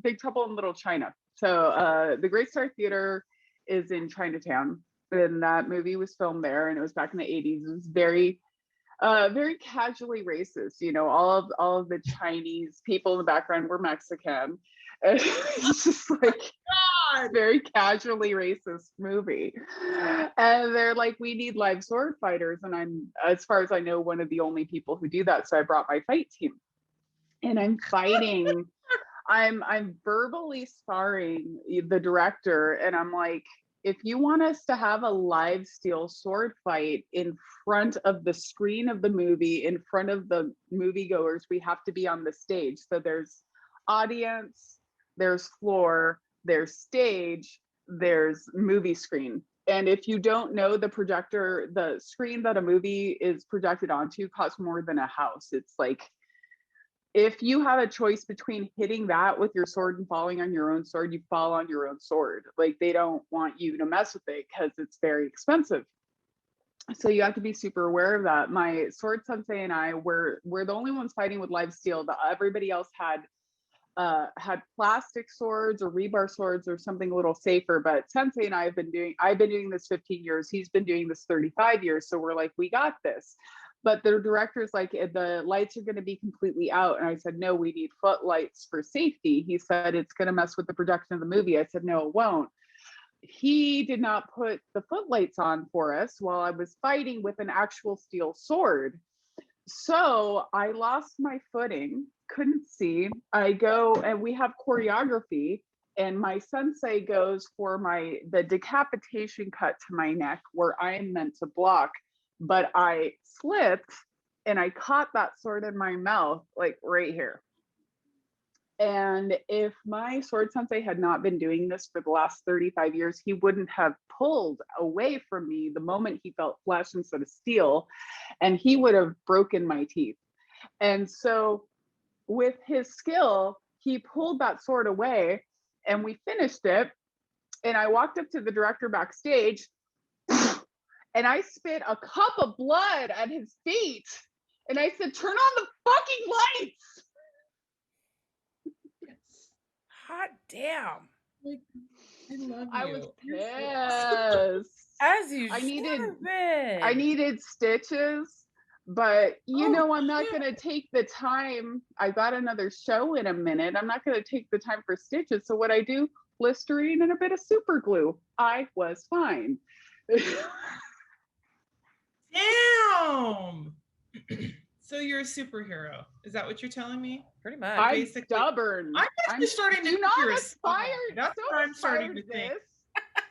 Big Trouble in Little China. So the Great Star Theater is in Chinatown, and that movie was filmed there, and it was back in the 80s. It was very casually racist. All of the Chinese people in the background were Mexican. It's just like very casually racist movie. And they're like, we need live sword fighters. And I'm, as far as I know, one of the only people who do that. So I brought my fight team. And I'm fighting. I'm verbally sparring the director. And I'm like, if you want us to have a live steel sword fight in front of the screen of the movie, in front of the moviegoers, we have to be on the stage. So there's audience, there's floor, there's stage, there's movie screen. And if you don't know, the screen that a movie is projected onto costs more than a house. It's like, if you have a choice between hitting that with your sword and falling on your own sword, you fall on your own sword. Like, they don't want you to mess with it because it's very expensive. So you have to be super aware of that. My sword sensei and I were the only ones fighting with live steel. Everybody else had plastic swords or rebar swords or something a little safer. But sensei and I I've been doing this 15 years. He's been doing this 35 years. So we're like, we got this. But the director's like, the lights are going to be completely out. And I said, no, we need footlights for safety. He said, it's going to mess with the production of the movie. I said, no, it won't. He did not put the footlights on for us while I was fighting with an actual steel sword. So I lost my footing, couldn't see. I go and we have choreography, and my sensei goes for the decapitation cut to my neck where I am meant to block, but I slipped and I caught that sword in my mouth, like right here. And if my sword sensei had not been doing this for the last 35 years, he wouldn't have pulled away from me the moment he felt flesh instead of steel, and he would have broken my teeth. And so with his skill, he pulled that sword away and we finished it. And I walked up to the director backstage and I spit a cup of blood at his feet. And I said, turn on the fucking lights. Hot damn. Like, I love you. I was pissed. As you I needed stitches, but I'm not going to take the time. I got another show in a minute. I'm not going to take the time for stitches. So what I do, Listerine and a bit of super glue. I was fine. Damn. So you're a superhero. Is that what you're telling me? Pretty much. I'm stubborn. I'm actually starting to think you're a spy. That's what I'm starting to think.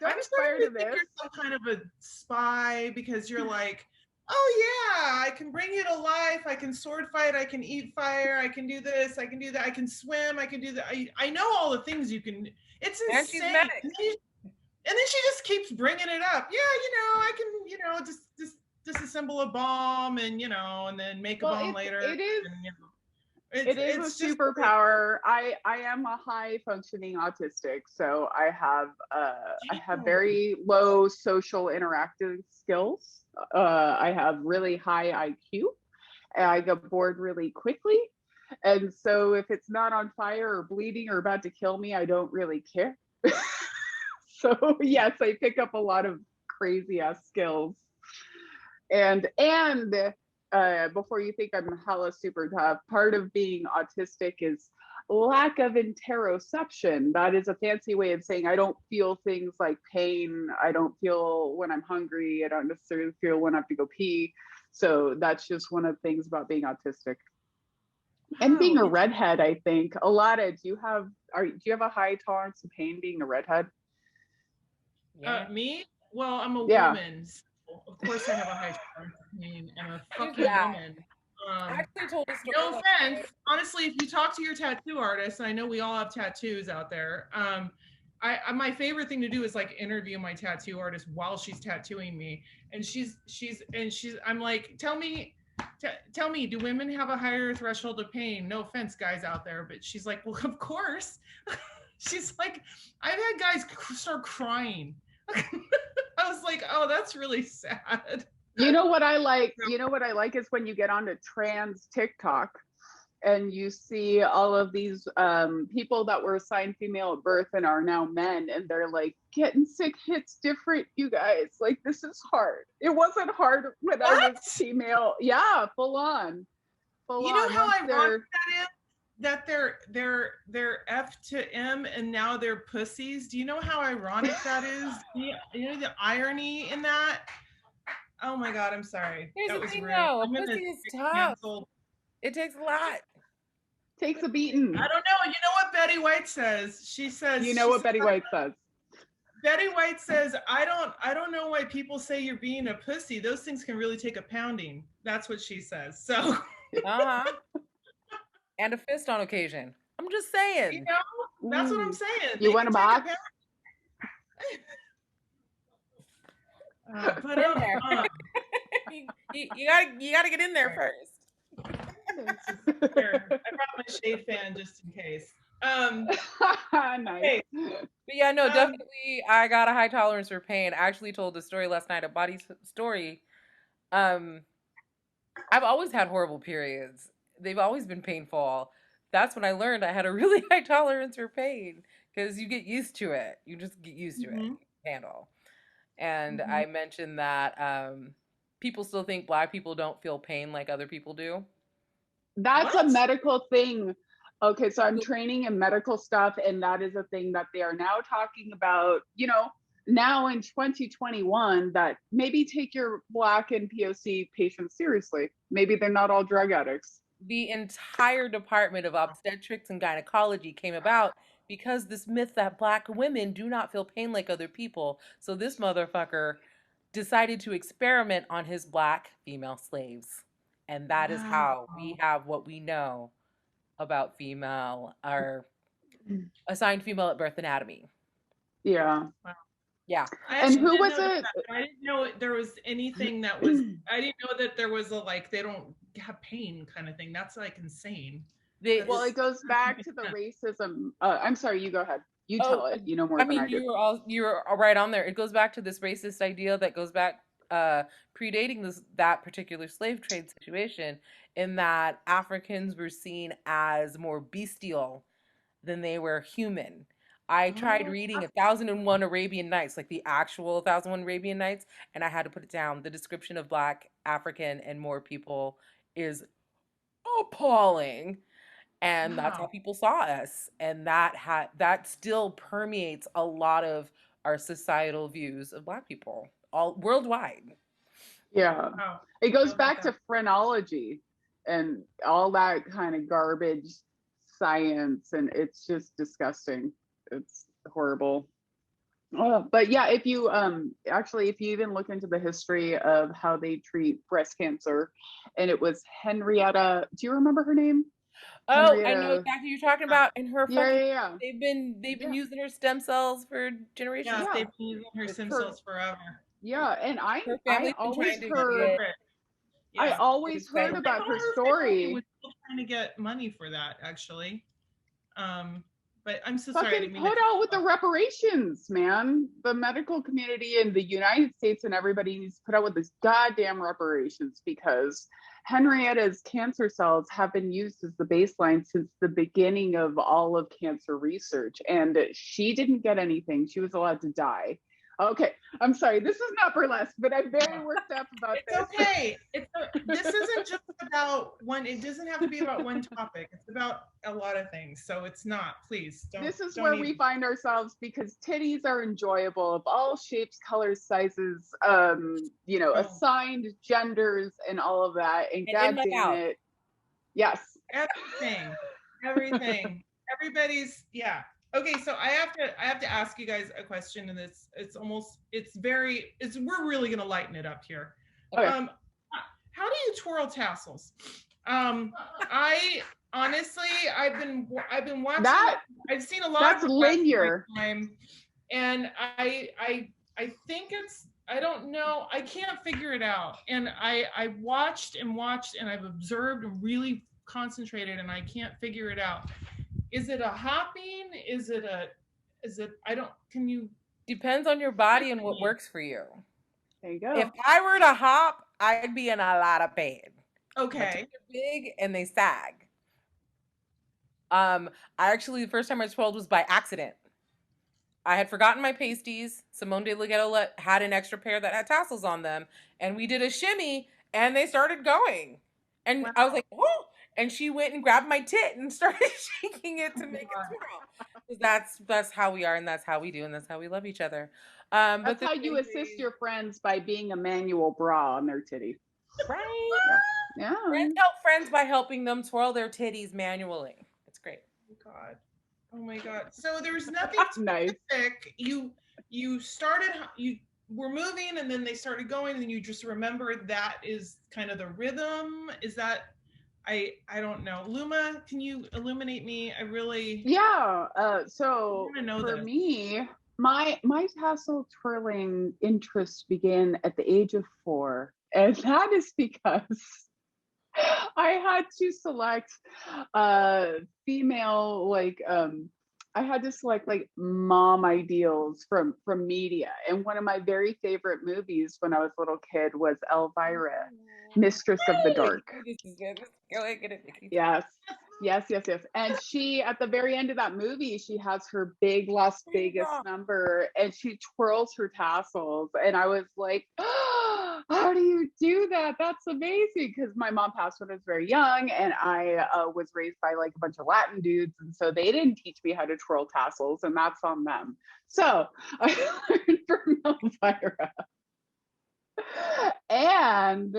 I'm starting to think you're some kind of a spy because you're like, oh yeah, I can bring you to life. I can sword fight. I can eat fire. I can do this. I can do that. I can swim. I can do that. I know all the things you can. It's insane. And then she just keeps bringing it up. Yeah, I can, just disassemble a bomb and and then make a bomb later. It is. And, it is a superpower. I am a high functioning autistic, so I have very low social interactive skills. I have really high IQ. I get bored really quickly, and so if it's not on fire or bleeding or about to kill me, I don't really care. So yes, I pick up a lot of crazy ass skills. And before you think I'm hella super tough, part of being autistic is lack of interoception. That is a fancy way of saying I don't feel things like pain. I don't feel when I'm hungry. I don't necessarily feel when I have to go pee. So that's just one of the things about being autistic. And being a redhead, I think. Alotta, do you have a high tolerance to pain being a redhead? Me? Well, I'm a woman. So of course I have a high tolerance to pain. I'm a fucking woman. I actually told a story. No offense. Honestly, if you talk to your tattoo artist, and I know we all have tattoos out there, my favorite thing to do is like interview my tattoo artist while she's tattooing me. And I'm like, tell me, do women have a higher threshold of pain? No offense, guys out there, but she's like, well, of course. She's like, I've had guys start crying. I was like, oh, that's really sad. You know what I like? Is when you get onto trans TikTok and you see all of these people that were assigned female at birth and are now men, and they're like, getting sick hits different, you guys. Like, this is hard. It wasn't hard when I was female. Yeah, full on. You know how ironic that is? That they're F to M and now they're pussies. Do you know how ironic that is? You know the irony in that? Oh my God, I'm sorry. Here's the thing though, a pussy is tough. It takes a lot. Takes a beating. I don't know. You know what Betty White says? She says. You know what Betty White says? Betty White says, I don't know why people say you're being a pussy. Those things can really take a pounding. That's what she says. So. And a fist on occasion. I'm just saying. You know, that's what I'm saying. You want a box? Put in there. you gotta get in there first. Here, I brought my shade fan just in case. Nice. Hey. But yeah, no, definitely I got a high tolerance for pain. I actually told the story last night, a body story. I've always had horrible periods. They've always been painful. That's when I learned I had a really high tolerance for pain because you get used to it. You just get used to it. You handle. And I mentioned that people still think Black people don't feel pain like other people do. That's What? a medical thing. Okay, so I'm training in medical stuff, and that is a thing that they are now talking about, now in 2021, that maybe take your Black and POC patients seriously. Maybe they're not all drug addicts. The entire department of obstetrics and gynecology came about because this myth that Black women do not feel pain like other people. So this motherfucker decided to experiment on his Black female slaves. And that is how we have what we know about female, our assigned female at birth anatomy. Yeah. Yeah. And who was it? I didn't know there was anything that was, I didn't know that there was a, like, they don't have pain kind of thing. That's like insane. Well, it goes back to the racism. I'm sorry, you go ahead. You tell it. You know more than I do. You were right on there. It goes back to this racist idea that goes back predating that particular slave trade situation, in that Africans were seen as more bestial than they were human. I tried reading 1001 Arabian Nights, like the actual 1001 Arabian Nights, and I had to put it down. The description of Black, African, and Moor people is appalling. And that's how people saw us. And that still permeates a lot of our societal views of Black people, all worldwide. Yeah. It goes back to phrenology and all that kind of garbage science, and it's just disgusting. It's horrible. But yeah, if you even look into the history of how they treat breast cancer, and it was Henrietta, do you remember her name? Oh, Henrietta. I know exactly who you're talking about. And her yeah. They've been using her stem cells for generations. Yeah, they've been using her stem cells forever. Yeah, and I always heard about her story. Was still trying to get money for that, actually. But I'm so sorry. Fucking put out with the reparations, man. The medical community in the United States and everybody needs to put out with this goddamn reparations, because Henrietta's cancer cells have been used as the baseline since the beginning of all of cancer research, and she didn't get anything. She was allowed to die. Okay, I'm sorry. This is not burlesque, but I'm very worked up about this. It's okay. This isn't just about one. It doesn't have to be about one topic. It's about a lot of things. So it's not. Please don't. This is where we find ourselves, because titties are enjoyable of all shapes, colors, sizes, assigned genders, and all of that. And God damn it, yes, everything. Everybody's Okay, so I have to ask you guys a question, and we're really gonna lighten it up here. Okay. How do you twirl tassels? I honestly, I've been watching that. I've seen a lot. That's linear. Time, and I think I don't know. I can't figure it out. And I watched, and I've observed and really concentrated, and I can't figure it out. Is it a hopping? Depends on your body and what works for you. There you go. If I were to hop, I'd be in a lot of pain. Okay. They're big and they sag. The first time I twirled was by accident. I had forgotten my pasties. Simone de Ligetola had an extra pair that had tassels on them, and we did a shimmy, and they started going. And I was like, whoa! And she went and grabbed my tit and started shaking it to make it twirl. That's how we are, and that's how we do, and that's how we love each other. That's how you assist your friends, by being a manual bra on their titty. Right? Yeah. Friends help friends by helping them twirl their titties manually. It's great. Oh my God. So there's nothing specific. You were moving, and then they started going, and then you just remember that is kind of the rhythm. Is that? I don't know. Luma, can you illuminate me? I really so for me, my tassel twirling interest began at the age of 4, and that is because I had to select female, I had to select mom ideals from media, and one of my very favorite movies when I was a little kid was Elvira, Mistress of the Dark. Yes. And she, at the very end of that movie, she has her big Las Vegas number, and she twirls her tassels, and I was like, how do you do that? That's amazing. Because my mom passed when I was very young, and I was raised by like a bunch of Latin dudes, and so they didn't teach me how to twirl tassels, and that's on them. So I learned from Elvira. And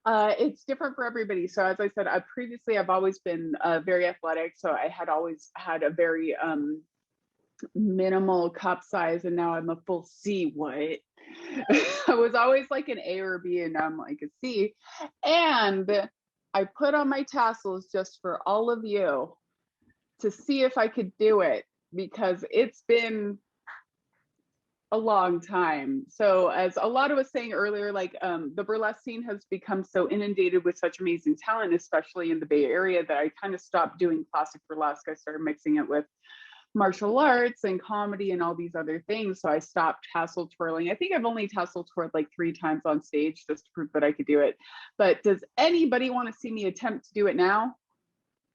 it's different for everybody. So as I said, previously I've always been very athletic, so I had always had a very minimal cup size, and now I'm a full C. What? I was always like an A or a B, and now I'm like a C. And I put on my tassels just for all of you to see if I could do it, because it's been a long time. So as Alotta was saying earlier, like the burlesque scene has become so inundated with such amazing talent, especially in the Bay Area, that I kind of stopped doing classic burlesque. I started mixing it with martial arts and comedy and all these other things. So I stopped tassel twirling. I think I've only tassel twirled like 3 times on stage just to prove that I could do it. But does anybody want to see me attempt to do it now?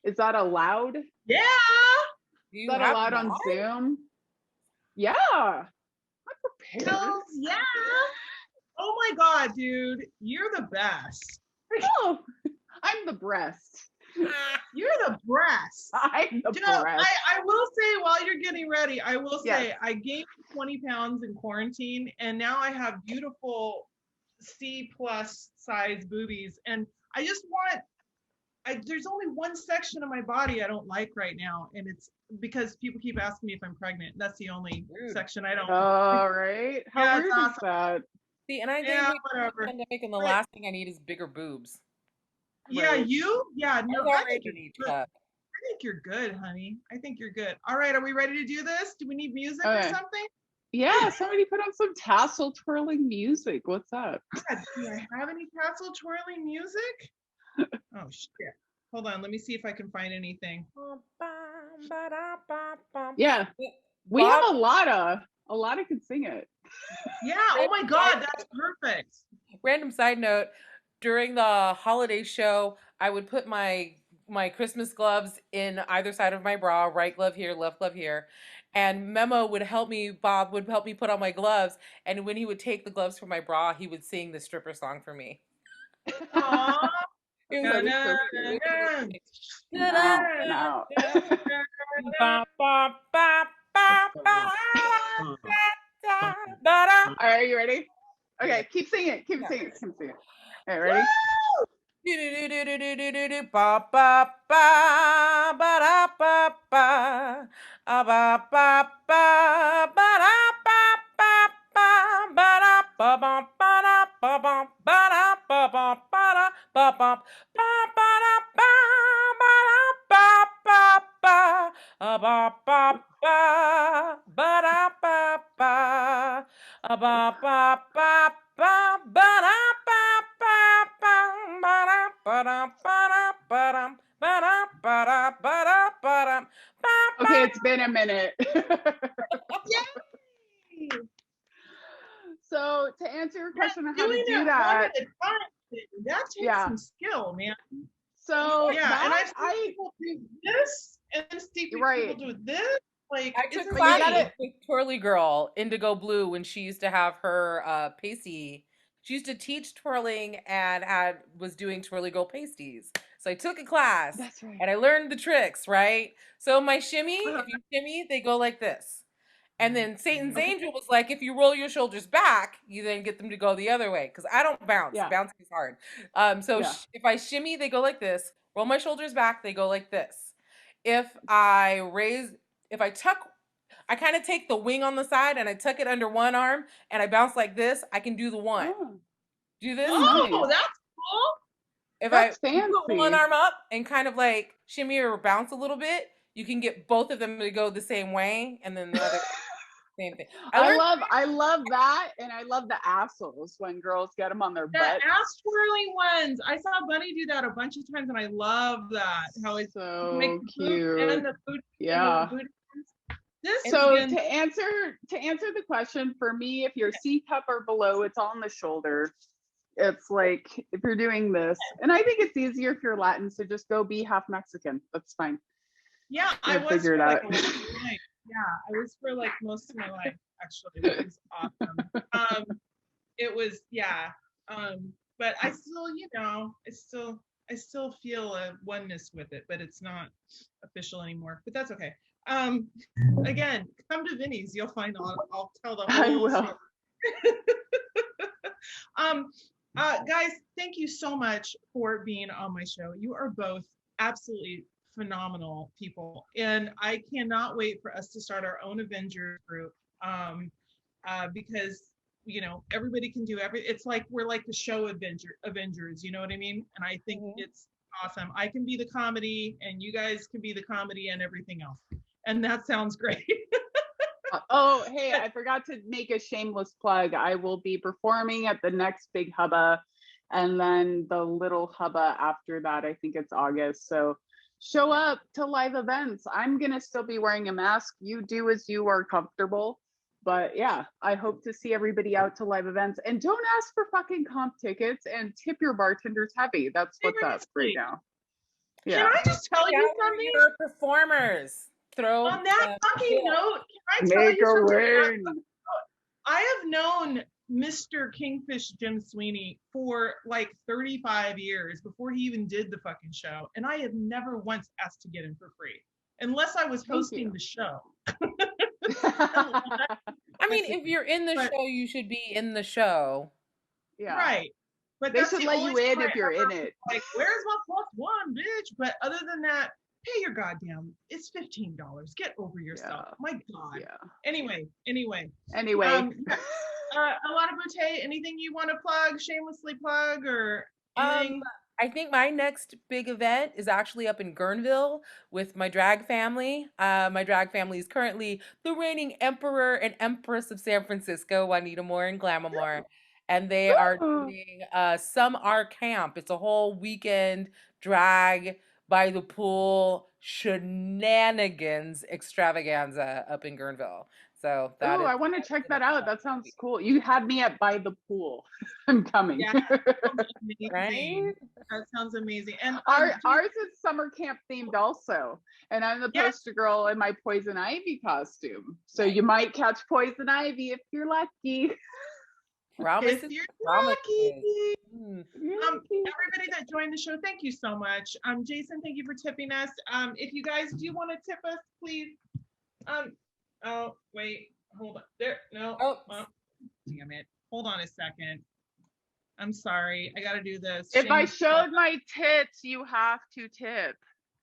Is that allowed? Yeah. Is that allowed on Zoom? Yeah. I'm prepared. Hells yeah. Oh my God, dude. You're the best. Oh, I'm the breast. You're the breast. I'm the Dude, breast. I will say, while you're getting ready, I will say Yes. I gained 20 pounds in quarantine, and now I have beautiful C+ size boobies. And I just want, there's only one section of my body I don't like right now, and it's because people keep asking me if I'm pregnant. That's the only section I don't. All right. How Yeah, weird it's is awesome. that? See, and I think Yeah, we whatever. pandemic, and the But- last thing I need is bigger boobs. Yeah, Right. you? Yeah, no, I I already think you're need good. cup. I think you're good, honey. I think you're good. All right, are we ready to do this? Do we need music or Okay. something? Yeah, somebody put on some tassel twirling music. What's up? God, do I have any tassel twirling music? Oh shit. Hold on, let me see if I can find anything. Yeah, we have a Alotta. Alotta can sing it. Yeah, oh my God, that's perfect. Random side note, during the holiday show, I would put my Christmas gloves in either side of my bra, right glove here, left glove here. And Bob would help me put on my gloves. And when he would take the gloves from my bra, he would sing the stripper song for me. Aww. It That was is so cute. Na, Now. Ba, ba, ba, ba, ba, da, da, da. All right, you ready? Okay, keep singing. Keep singing. Keep singing. All right, ready? Do do do do do do do do ba ba ba ba da ba ba ba ba ba ba da ba ba ba ba da ba bum ba da ba bum ba da ba bum ba da ba bum ba ba da ba ba da ba ba ba ba ba ba da ba ba ba ba ba ba ba da ba ba ba Okay, it's been a minute. Yay! So to answer your question on how to Doing do it that, one at a time, that takes some skill, man. so Yeah, and that, I've seen people do this, and then see Right. people do this. Like, I took isn't classes that with Twirly Girl, Indigo Blue, when she used to have her pasty. She used to teach twirling and was doing Twirly Girl pasties. So I took a class That's right. and I learned the tricks, right? So my shimmy, if you shimmy, they go like this. And then Satan's Angel was like, if you roll your shoulders back, you then get them to go the other way. Because I don't bounce. Yeah. Bouncing is hard. If I shimmy, they go like this. Roll my shoulders back, they go like this. If I tuck, I kind of take the wing on the side and I tuck it under one arm and I bounce like this, I can do the one. Oh, Do this. Oh, Nice. that's cool. If that's I put one fancy. arm up and kind of like shimmy or bounce a little bit, you can get both of them to go the same way, and then the other same thing. I love that, and I love the assholes when girls get them on their The butt. ass twirling ones. I saw Bunny do that a bunch of times, and I love that. How it's So make the boot cute. and the boot. Yeah. And the boot. This So again, to answer the question, for me, if you're C cup or below, it's on the shoulder. It's like if you're doing this, and I think it's easier if you're Latin, so just go be half Mexican. That's fine. yeah, I You'll was figure for it like out. most of my life. Yeah, I was for like most of my life. Actually, it was awesome. It was But I still, I still feel a oneness with it, but it's not official anymore. But that's okay. Again, come to Vinny's, you'll find I'll tell the I whole will. story. Guys, thank you so much for being on my show. You are both absolutely phenomenal people, and I cannot wait for us to start our own Avengers group. Because everybody can do it's like we're like the show Avengers, you know what I mean? And I think it's awesome. I can be the comedy and you guys can be the comedy and everything else. And that sounds great. Oh, hey, I forgot to make a shameless plug. I will be performing at the next big hubba, and then the little hubba after that. I think it's August. So show up to live events. I'm going to still be wearing a mask. You do as you are comfortable. But yeah, I hope to see everybody out to live events. And don't ask for fucking comp tickets, and tip your bartenders heavy. That's what's up right now. Yeah. Can I just tell you something? Your performers. Throw on that fucking note, can I tell you something? I have known Mr. Kingfish Jim Sweeney for like 35 years before he even did the fucking show. And I have never once asked to get in for free, unless I was hosting the show. I mean, if you're in the show, you should be in the show. Yeah. Right. But they should let you in if you're in it. Like, where's my +1, bitch? But other than that, pay your goddamn. It's $15. Get over yourself. Yeah. My God. Yeah. Anyway. Alotta Boutte, anything you want to plug, shamelessly plug, or anything? I think my next big event is actually up in Guerneville with my drag family. My drag family is currently the reigning emperor and empress of San Francisco, Juanita Moore and Glamour. And they are doing Some Are Camp. It's a whole weekend drag by the pool shenanigans extravaganza up in Guerneville. So that I want to check that out. That sounds cool. You had me at by the pool. I'm coming. Yeah, right? That sounds amazing. And ours is summer camp themed also. And I'm the poster girl in my Poison Ivy costume. So you might catch Poison Ivy if you're lucky. Promise if you're lucky. Everybody that joined the show, thank you so much. Jason, thank you for tipping us. If you guys do want to tip us, please. Oh, wait, hold on. There, no. Damn it. Hold on a second. I'm sorry. I got to do this. If I showed my tits, you have to tip.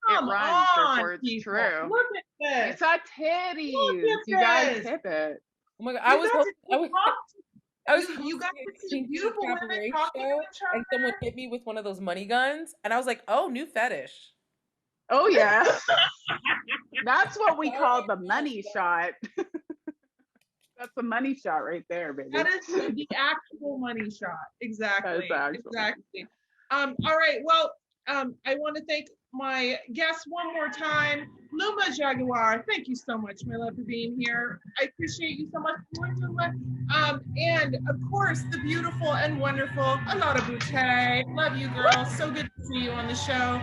Come it runs, therefore it's people. true. Look at this. It's a titties. You guys tip it. Oh my God. I was you got to see beautiful women talking to each other. And someone hit me with one of those money guns. And I was like, oh, new fetish. Oh, yeah. That's what we call the money shot. That's the money shot right there, baby. That is the actual money shot. Exactly. Exactly. All right. Well, I want to thank my guests one more time. Luma Jaguar, thank you so much, my love, for being here. I appreciate you so much, Luma. And of course, the beautiful and wonderful Alotta Boutte. Love you, girl. So good to see you on the show.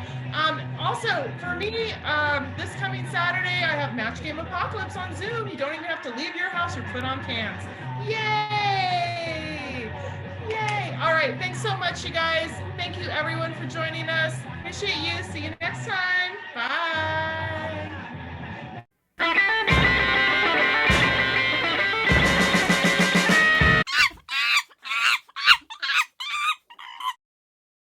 Also, for me, this coming Saturday, I have Match Game Apocalypse on Zoom. You don't even have to leave your house or put on pants. Yay! Yay! All right, thanks so much, you guys. Thank you, everyone, for joining us. Appreciate you. See you next time. Bye.